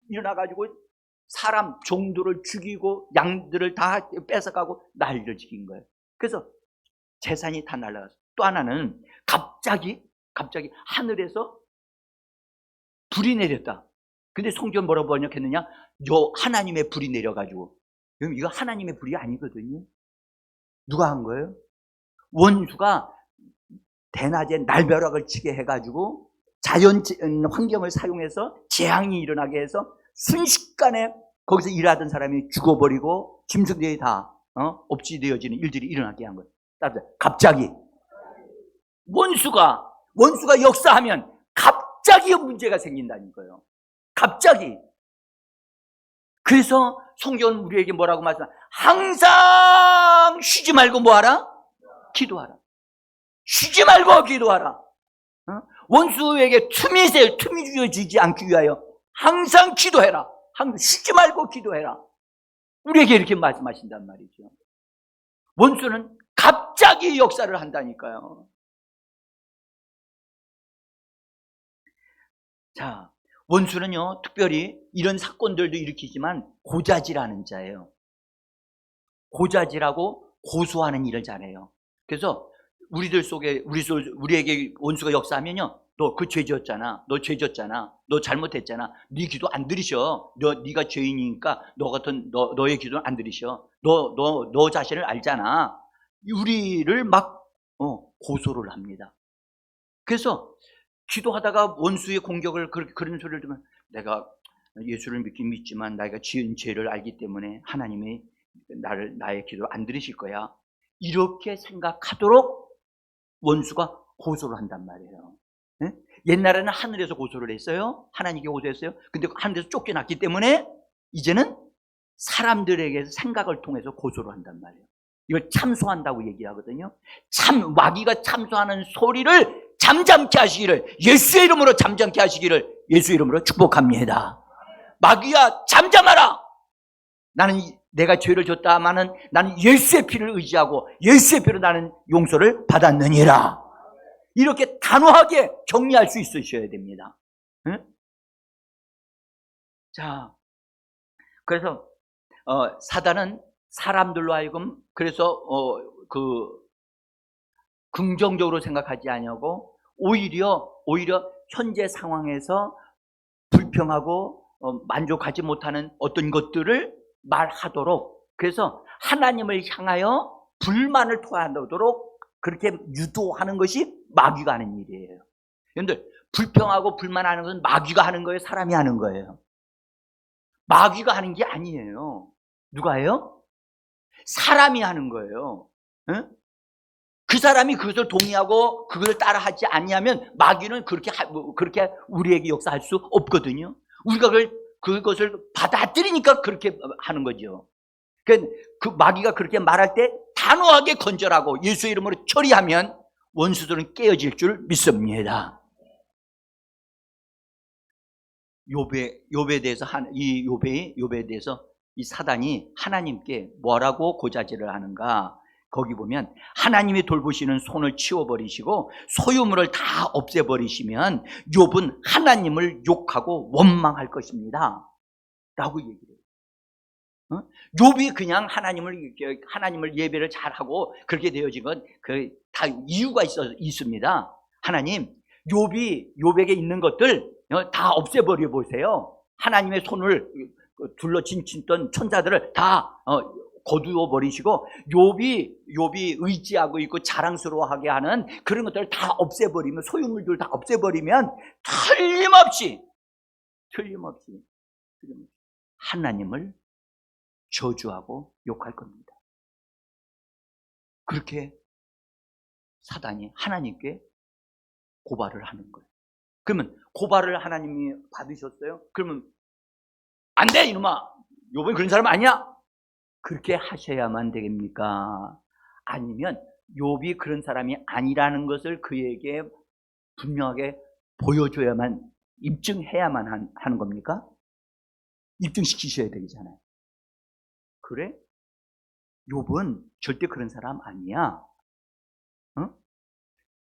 일어나가지고 사람 종들을 죽이고 양들을 다 뺏어가고 난리를 지킨 거예요. 그래서 재산이 다 날아갔어요. 또 하나는 갑자기 하늘에서 불이 내렸다. 근데 성경 뭐라고 번역했느냐? 하나님의 불이 내려가지고. 여러분, 이거 하나님의 불이 아니거든요. 누가 한 거예요? 원수가 대낮에 날벼락을 치게 해가지고 자연 환경을 사용해서 재앙이 일어나게 해서 순식간에 거기서 일하던 사람이 죽어버리고 짐승들이 다 없이되어지는 일들이 일어나게 한 거예요. 갑자기 원수가 역사하면 갑자기 문제가 생긴다는 거예요. 갑자기. 그래서 성경은 우리에게 뭐라고 말씀하냐? 항상 쉬지 말고 뭐하라? 기도하라. 쉬지 말고 기도하라. 원수에게 틈이 주어지지 않기 위하여 항상 기도해라. 항상 쉬지 말고 기도해라. 우리에게 이렇게 말씀하신단 말이죠. 원수는 갑자기 역사를 한다니까요. 자, 원수는요, 특별히 이런 사건들도 일으키지만 고자질하는 자예요. 고자질하고 고소하는 일을 잘해요. 그래서 우리에게 원수가 역사하면요, 너 그 죄 지었잖아, 너 잘못했잖아, 네 기도 안 들으셔. 네가 죄인이니까 너의 기도는 안 들으셔. 너 자신을 알잖아. 우리를 막 고소를 합니다. 그래서 기도하다가 원수의 공격을 그런 소리를 들으면, 내가 예수를 믿지만 내가 지은 죄를 알기 때문에 하나님이 나의 기도를 안 들으실 거야, 이렇게 생각하도록 원수가 고소를 한단 말이에요. 네? 옛날에는 하늘에서 고소를 했어요. 하나님께 고소했어요. 근데 하늘에서 쫓겨났기 때문에 이제는 사람들에게 생각을 통해서 고소를 한단 말이에요. 이걸 참소한다고 얘기하거든요. 마귀가 참소하는 소리를 잠잠케 하시기를, 예수의 이름으로 잠잠케 하시기를 예수의 이름으로 축복합니다. 마귀야, 잠잠하라. 내가 죄를 졌다마는 나는 예수의 피를 의지하고 예수의 피로 나는 용서를 받았느니라. 이렇게 단호하게 격리할 수 있으셔야 됩니다. 응? 자, 그래서 사단은 사람들로 하여금 그래서 긍정적으로 생각하지 아니하고 오히려 현재 상황에서 불평하고 만족하지 못하는 어떤 것들을 말하도록, 그래서 하나님을 향하여 불만을 토하도록 그렇게 유도하는 것이 마귀가 하는 일이에요. 여러분들, 불평하고 불만하는 것은 마귀가 하는 거예요? 사람이 하는 거예요? 마귀가 하는 게 아니에요. 누가 해요? 사람이 하는 거예요. 응? 그 사람이 그것을 동의하고 그것을 따라하지 않냐면 마귀는 그렇게 우리에게 역사할 수 없거든요. 우리가 그것을 받아들이니까 그렇게 하는 거죠. 그 마귀가 그렇게 말할 때 단호하게 건절하고 예수의 이름으로 처리하면 원수들은 깨어질 줄 믿습니다. 욥에 대해서 욥에 대해서 이 사단이 하나님께 뭐라고 고자질을 하는가? 거기 보면 하나님이 돌보시는 손을 치워버리시고 소유물을 다 없애버리시면 욥은 하나님을 욕하고 원망할 것입니다 라고 얘기해요. 욥이 그냥 하나님을 예배를 잘하고 그렇게 되어진 건 다 이유가 있습니다. 하나님, 욥에게 있는 것들 다 없애버려 보세요. 하나님의 손을 둘러친던 천사들을 다 거두어 버리시고 욥이 의지하고 있고 자랑스러워하게 하는 그런 것들을 다 없애버리면, 소유물들 다 없애버리면 틀림없이 하나님을 저주하고 욕할 겁니다. 그렇게 사단이 하나님께 고발을 하는 거예요. 그러면 고발을 하나님이 받으셨어요? 그러면 안 돼 이놈아, 욥은 그런 사람 아니야, 그렇게 하셔야만 되겠습니까? 아니면 욥이 그런 사람이 아니라는 것을 그에게 분명하게 보여줘야만, 입증해야만 하는 겁니까? 입증시키셔야 되잖아요. 그래? 욥은 절대 그런 사람 아니야.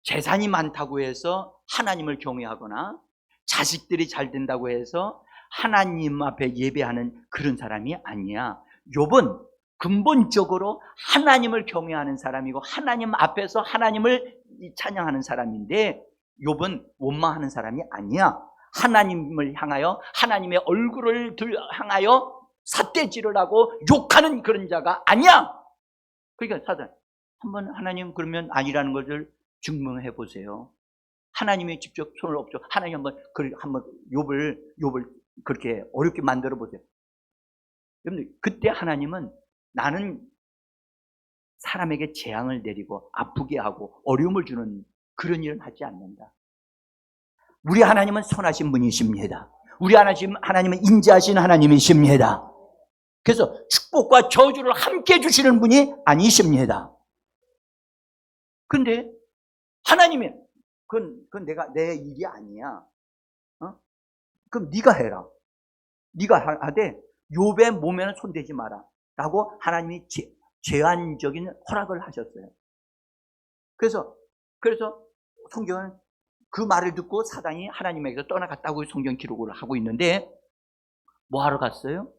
재산이 많다고 해서 하나님을 경외하거나 자식들이 잘 된다고 해서 하나님 앞에 예배하는 그런 사람이 아니야. 욥은 근본적으로 하나님을 경외하는 사람이고 하나님 앞에서 하나님을 찬양하는 사람인데 욥은 원망하는 사람이 아니야. 하나님을 향하여, 하나님의 얼굴을 향하여 삿대질을 하고 욕하는 그런 자가 아니야. 그러니까 사단, 한번 하나님 그러면 아니라는 것을 증명해 보세요. 하나님이 직접 손을 엎죠. 하나님 한번 욥을 그렇게 어렵게 만들어 보세요. 여러분들, 그때 하나님은 나는 사람에게 재앙을 내리고 아프게 하고 어려움을 주는 그런 일은 하지 않는다. 우리 하나님은 선하신 분이십니다. 우리 하나님은 인자하신 하나님이십니다. 그래서 축복과 저주를 함께 주시는 분이 아니십니다. 근데 하나님이 그건 내 일이 아니야. 그럼 네가 해라. 네가 하되 욥의 몸에는 손대지 마라 라고 하나님이 제한적인 허락을 하셨어요. 그래서 성경은 그 말을 듣고 사단이 하나님에게서 떠나갔다고 성경 기록을 하고 있는데, 뭐 하러 갔어요?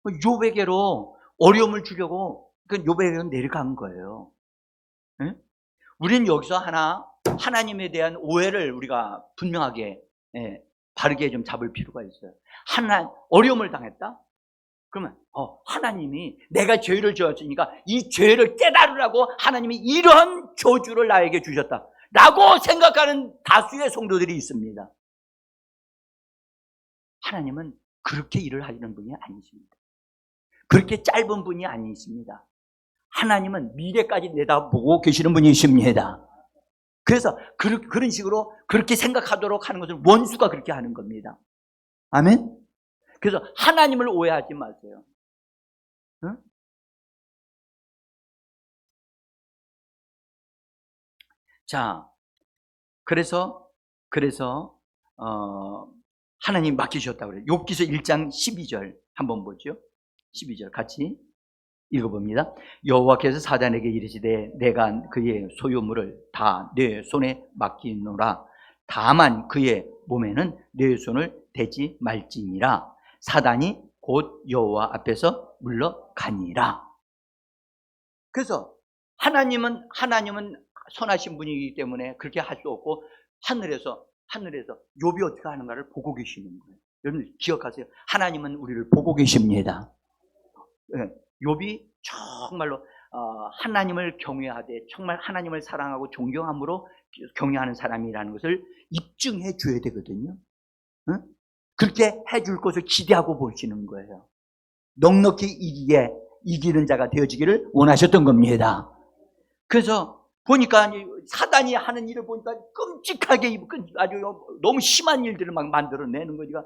욥에게로 어려움을 주려고 욥에게로 내려간 거예요. 응? 우리는 여기서 하나님에 대한 오해를 우리가 분명하게 바르게 좀 잡을 필요가 있어요. 어려움을 당했다? 그러면 하나님이 내가 죄를 지었으니까 이 죄를 깨달으라고 하나님이 이런 저주를 나에게 주셨다 라고 생각하는 다수의 성도들이 있습니다. 하나님은 그렇게 일을 하시는 분이 아니십니다. 그렇게 짧은 분이 아니십니다. 하나님은 미래까지 내다보고 계시는 분이십니다. 그래서 그런 식으로 그렇게 생각하도록 하는 것을 원수가 그렇게 하는 겁니다. 아멘? 그래서 하나님을 오해하지 마세요. 응? 자, 그래서 하나님 맡기셨다고 그래요. 욥기서 1장 12절 한번 보죠. 12절 같이 읽어봅니다. 여호와께서 사단에게 이르시되 내가 그의 소유물을 다 내 손에 맡기노라. 다만 그의 몸에는 내 손을 대지 말지니라. 사단이 곧 여호와 앞에서 물러가니라. 그래서 하나님은 선하신 분이기 때문에 그렇게 할 수 없고 하늘에서 욥이 어떻게 하는가를 보고 계시는 거예요. 여러분 기억하세요. 하나님은 우리를 보고 계십니다. 욥이 정말로 하나님을 경외하되 정말 하나님을 사랑하고 존경함으로 경외하는 사람이라는 것을 입증해 줘야 되거든요. 그렇게 해줄 것을 기대하고 보시는 거예요. 넉넉히 이기게 이기는 자가 되어지기를 원하셨던 겁니다. 그래서 보니까 사단이 하는 일을 보니까 끔찍하게 아주 너무 심한 일들을 막 만들어내는 거니까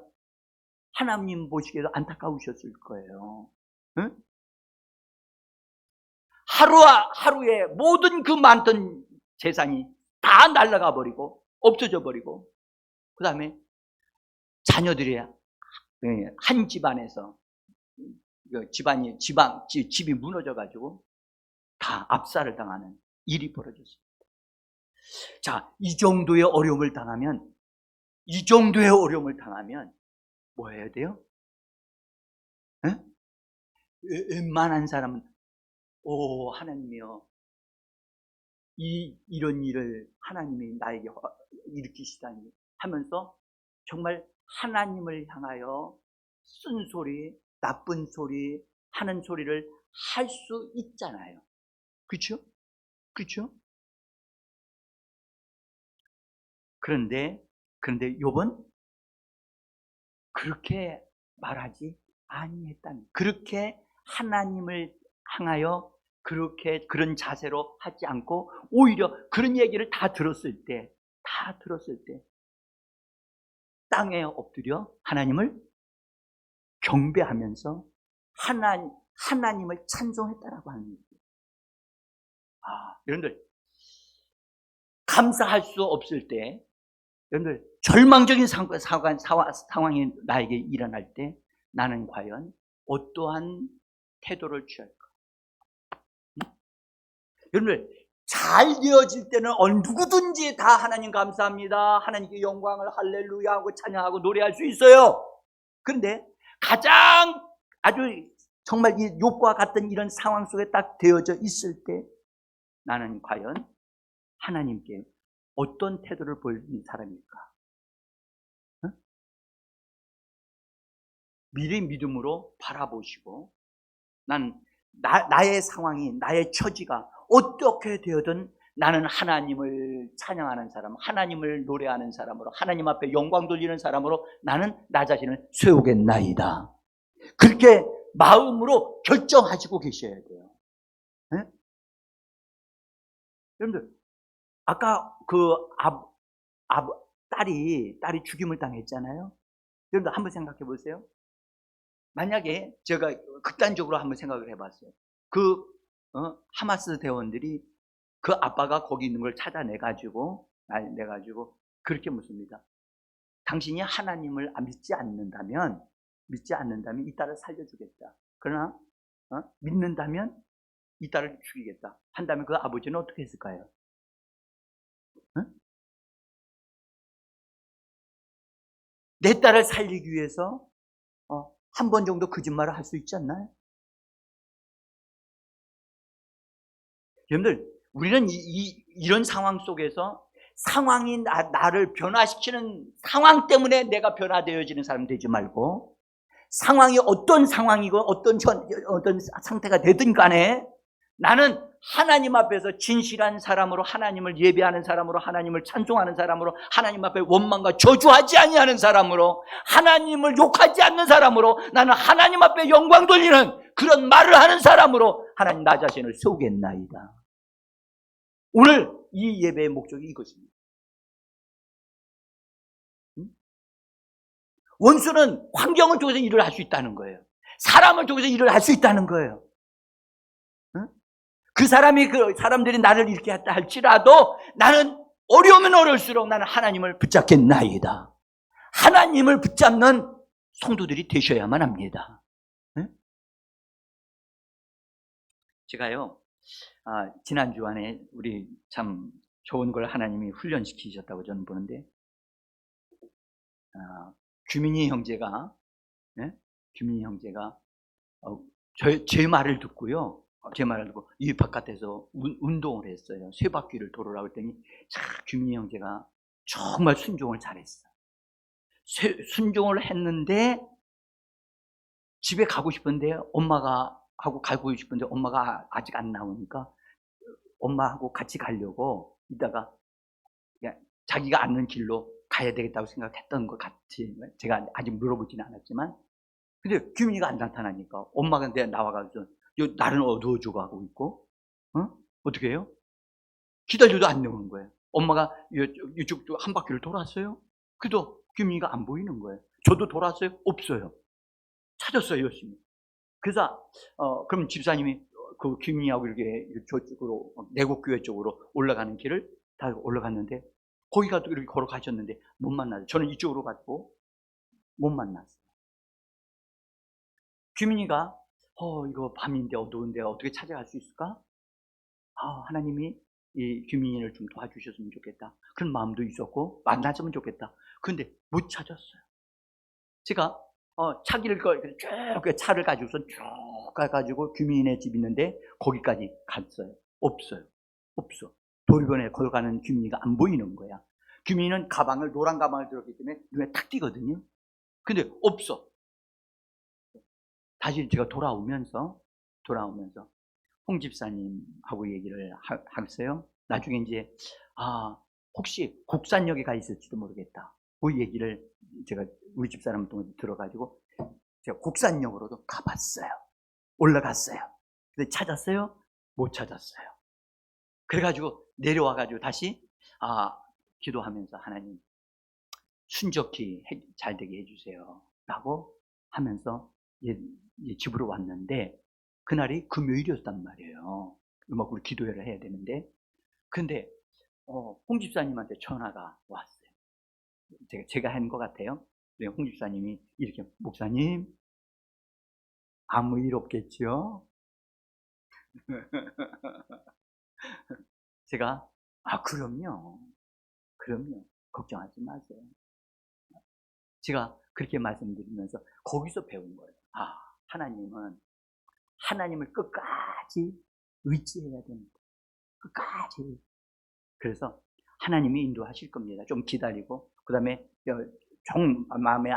하나님 보시기에도 안타까우셨을 거예요. 응? 하루에 모든 그 많던 재산이 다 날아가 버리고 없어져 버리고, 그 다음에 자녀들이 한 집안에서 집이 무너져 가지고 다 압살을 당하는 일이 벌어졌습니다. 자, 이 정도의 어려움을 당하면 뭐 해야 돼요? 에? 웬만한 사람은 하나님이요, 이런 일을 하나님이 나에게 일으키시다니 하면서 정말 하나님을 향하여 쓴소리, 나쁜 소리 하는 소리를 할 수 있잖아요. 그렇죠? 그런데 욥은 그렇게 말하지 아니했다는, 그렇게 하나님을 향하여 그런 자세로 하지 않고 오히려 그런 얘기를 다 들었을 때 땅에 엎드려 하나님을 경배하면서 하나님을 찬송했다라고 하는 거예요. 여러분들, 감사할 수 없을 때, 여러분들, 절망적인 상황이 나에게 일어날 때 나는 과연 어떠한 태도를 취할까? 여러분들, 잘 되어질 때는 누구든지 다 하나님 감사합니다, 하나님께 영광을 할렐루야 하고 찬양하고 노래할 수 있어요. 그런데 가장 아주 정말 이 욥과 같은 이런 상황 속에 딱 되어져 있을 때 나는 과연 하나님께 어떤 태도를 보이는 사람일까? 응? 미리 믿음으로 바라보시고, 나의 상황이, 나의 처지가 어떻게 되어든 나는 하나님을 찬양하는 사람, 하나님을 노래하는 사람으로, 하나님 앞에 영광 돌리는 사람으로 나는 나 자신을 세우겠나이다. 그렇게 마음으로 결정하시고 계셔야 돼요. 네? 여러분들, 아까 딸이 죽임을 당했잖아요. 여러분들 한번 생각해 보세요. 만약에 제가 극단적으로 한번 생각을 해봤어요. 하마스 대원들이 그 아빠가 거기 있는 걸 찾아내가지고 그렇게 묻습니다. 당신이 하나님을 믿지 않는다면 이 딸을 살려주겠다. 그러나 믿는다면 이 딸을 죽이겠다 한다면 그 아버지는 어떻게 했을까요? 내 딸을 살리기 위해서 한 번 정도 거짓말을 할 수 있지 않나요? 여러분들, 우리는 이런 상황 속에서 상황이 나를 변화시키는 상황 때문에 내가 변화되어지는 사람 되지 말고, 상황이 어떤 상황이고 어떤 상태가 되든 간에 나는 하나님 앞에서 진실한 사람으로, 하나님을 예배하는 사람으로, 하나님을 찬송하는 사람으로, 하나님 앞에 원망과 저주하지 아니하는 사람으로, 하나님을 욕하지 않는 사람으로, 나는 하나님 앞에 영광 돌리는 그런 말을 하는 사람으로 하나님 나 자신을 세우겠나이다. 오늘 이 예배의 목적이 이것입니다. 원수는 환경을 통해서 일을 할 수 있다는 거예요. 사람을 통해서 일을 할 수 있다는 거예요. 그 사람들이 나를 이렇게 했다 할지라도 나는 어려우면 어려울수록 나는 하나님을 붙잡겠나이다. 하나님을 붙잡는 성도들이 되셔야만 합니다. 제가요, 지난 주안에 우리 참 좋은 걸 하나님이 훈련시키셨다고 저는 보는데, 규민이 형제가 제 말을 듣고요. 이 바깥에서 운동을 했어요. 세 바퀴를 돌으라고 했더니 규민이 형제가 정말 순종을 잘했어요. 순종을 했는데 집에 가고 싶은데 엄마가 아직 안 나오니까 엄마하고 같이 가려고 이따가 자기가 아는 길로 가야 되겠다고 생각했던 것 같이, 제가 아직 물어보지는 않았지만, 근데 규민이가 안 나타나니까 엄마가 나와가지고 날은 어두워져 가고 있고, 어떻게 해요? 기다려도 안 나오는 거예요. 엄마가 이쪽 한 바퀴를 돌았어요. 그래도 규민이가 안 보이는 거예요. 저도 돌았어요. 없어요. 찾았어요, 열심히. 그래서 그럼 집사님이 그 규민이하고 이렇게 저쪽으로 내곡교회 쪽으로 올라가는 길을 다 올라갔는데, 거기 가도 이렇게 걸어가셨는데 못 만났어요. 저는 이쪽으로 갔고 못 만났어요. 규민이가 이거 밤인데 어두운데 어떻게 찾아갈 수 있을까? 하나님이 이 규민이를 좀 도와주셨으면 좋겠다, 그런 마음도 있었고, 만났으면 좋겠다. 근데 못 찾았어요. 제가 차기를 쭉 차를 가지고서 쭉 가가지고 규민이네 집 있는데 거기까지 갔어요. 없어요. 없어. 도리변에 걸어가는 규민이가 안 보이는 거야. 규민이는 노란 가방을 들었기 때문에 눈에 탁 띄거든요. 근데 없어. 다시 제가 돌아오면서 홍 집사님하고 얘기를 했어요. 나중에 이제 혹시 곡산역에 가 있을지도 모르겠다, 그 얘기를 제가 우리 집사람 통해서 들어가지고 제가 곡산역으로도 가봤어요. 올라갔어요. 근데 찾았어요? 못 찾았어요. 그래가지고 내려와가지고 다시 기도하면서 하나님 순적히 잘 되게 해주세요 라고 하면서 집으로 왔는데, 그날이 금요일이었단 말이에요. 우리 기도회를 해야 되는데, 근데 홍 집사님한테 전화가 왔어요. 제가 한 것 같아요. 홍 집사님이 이렇게, 목사님 아무 일 없겠죠? 제가 그럼요 걱정하지 마세요. 제가 그렇게 말씀드리면서 거기서 배운 거예요. 하나님을 끝까지 의지해야 됩니다. 끝까지. 그래서 하나님이 인도하실 겁니다. 좀 기다리고, 그 다음에 마음에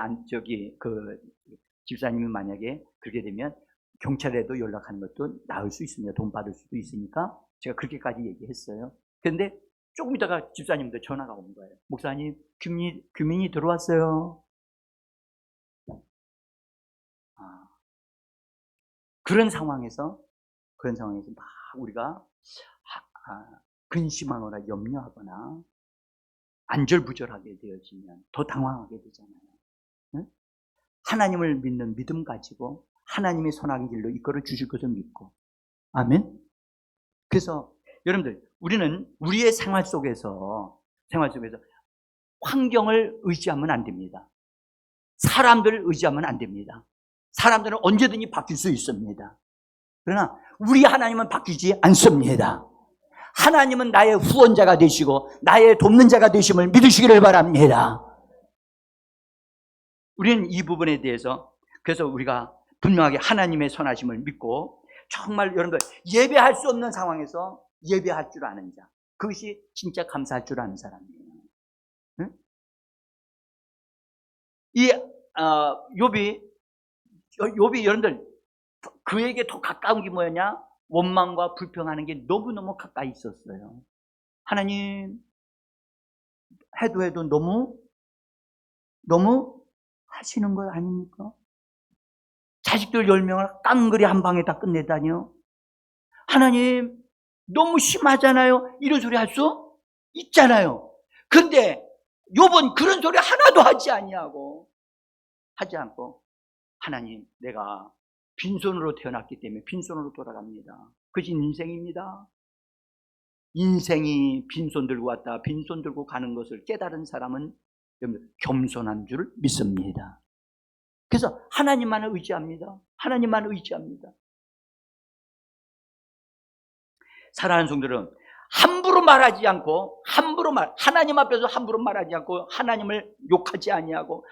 집사님이 만약에 그렇게 되면 경찰에도 연락하는 것도 나을 수 있습니다. 돈 받을 수도 있으니까. 제가 그렇게까지 얘기했어요. 근데 조금 있다가 집사님도 전화가 온 거예요. 목사님, 규민이 들어왔어요. 그런 상황에서 막 우리가 근심하거나 염려하거나 안절부절하게 되어지면 더 당황하게 되잖아요. 응? 하나님을 믿는 믿음 가지고 하나님의 선한 길로 이끌어 주실 것을 믿고. 아멘. 그래서 여러분들, 우리는 우리의 생활 속에서 환경을 의지하면 안 됩니다. 사람들을 의지하면 안 됩니다. 사람들은 언제든지 바뀔 수 있습니다. 그러나 우리 하나님은 바뀌지 않습니다. 하나님은 나의 후원자가 되시고 나의 돕는 자가 되심을 믿으시기를 바랍니다. 우리는 이 부분에 대해서, 그래서 우리가 분명하게 하나님의 선하심을 믿고, 정말 여러분들 예배할 수 없는 상황에서 예배할 줄 아는 자, 그것이 진짜 감사할 줄 아는 사람이에요. 응? 이 욥이 여러분들, 그에게 더 가까운 게 뭐였냐? 원망과 불평하는 게 너무너무 가까이 있었어요. 하나님, 해도 너무 하시는 거 아닙니까? 자식들 10명을 깡그리 한 방에 다 끝내다니요. 하나님, 너무 심하잖아요. 이런 소리 할 수 있잖아요. 근데 욥은 그런 소리 하나도 하지 않고, 하나님, 내가 빈손으로 태어났기 때문에 빈손으로 돌아갑니다. 그것이 인생입니다. 인생이 빈손 들고 왔다 빈손 들고 가는 것을 깨달은 사람은 겸손한 줄 믿습니다. 그래서 하나님만을 의지합니다. 사랑하는 성도들은 함부로 말하지 않고, 하나님 앞에서 함부로 말하지 않고, 하나님을 욕하지 아니하고,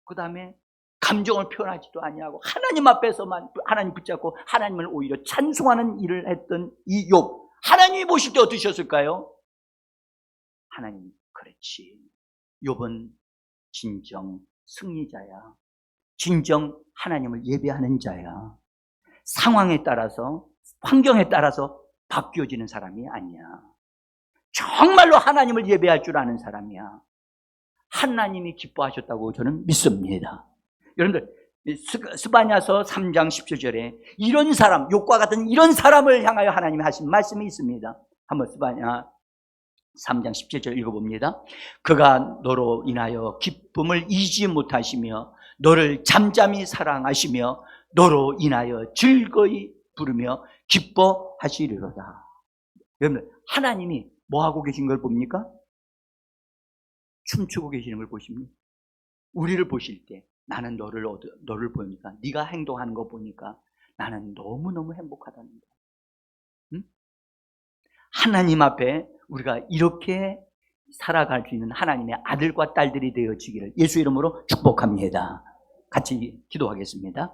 그 다음에 감정을 표현하지도 아니하고, 하나님 앞에서만 하나님 붙잡고 하나님을 오히려 찬송하는 일을 했던 이 욥, 하나님이 보실 때 어떠셨을까요? 하나님, 그렇지, 욥은 진정 승리자야, 진정 하나님을 예배하는 자야. 상황에 따라서, 환경에 따라서 바뀌어지는 사람이 아니야. 정말로 하나님을 예배할 줄 아는 사람이야. 하나님이 기뻐하셨다고 저는 믿습니다. 여러분들, 스바냐서 3장 17절에 이런 사람, 욥과 같은 이런 사람을 향하여 하나님이 하신 말씀이 있습니다. 한번 스바냐 3장 17절 읽어봅니다. 그가 너로 인하여 기쁨을 잊지 못하시며 너를 잠잠히 사랑하시며 너로 인하여 즐거이 부르며 기뻐하시리로다. 여러분, 하나님이 뭐하고 계신 걸 봅니까? 춤추고 계시는 걸 보십니까? 우리를 보실 때 나는 너를 보니까, 네가 행동하는 거 보니까 나는 너무너무 행복하다는 거야. 응? 하나님 앞에 우리가 이렇게 살아갈 수 있는 하나님의 아들과 딸들이 되어지기를 예수 이름으로 축복합니다. 같이 기도하겠습니다.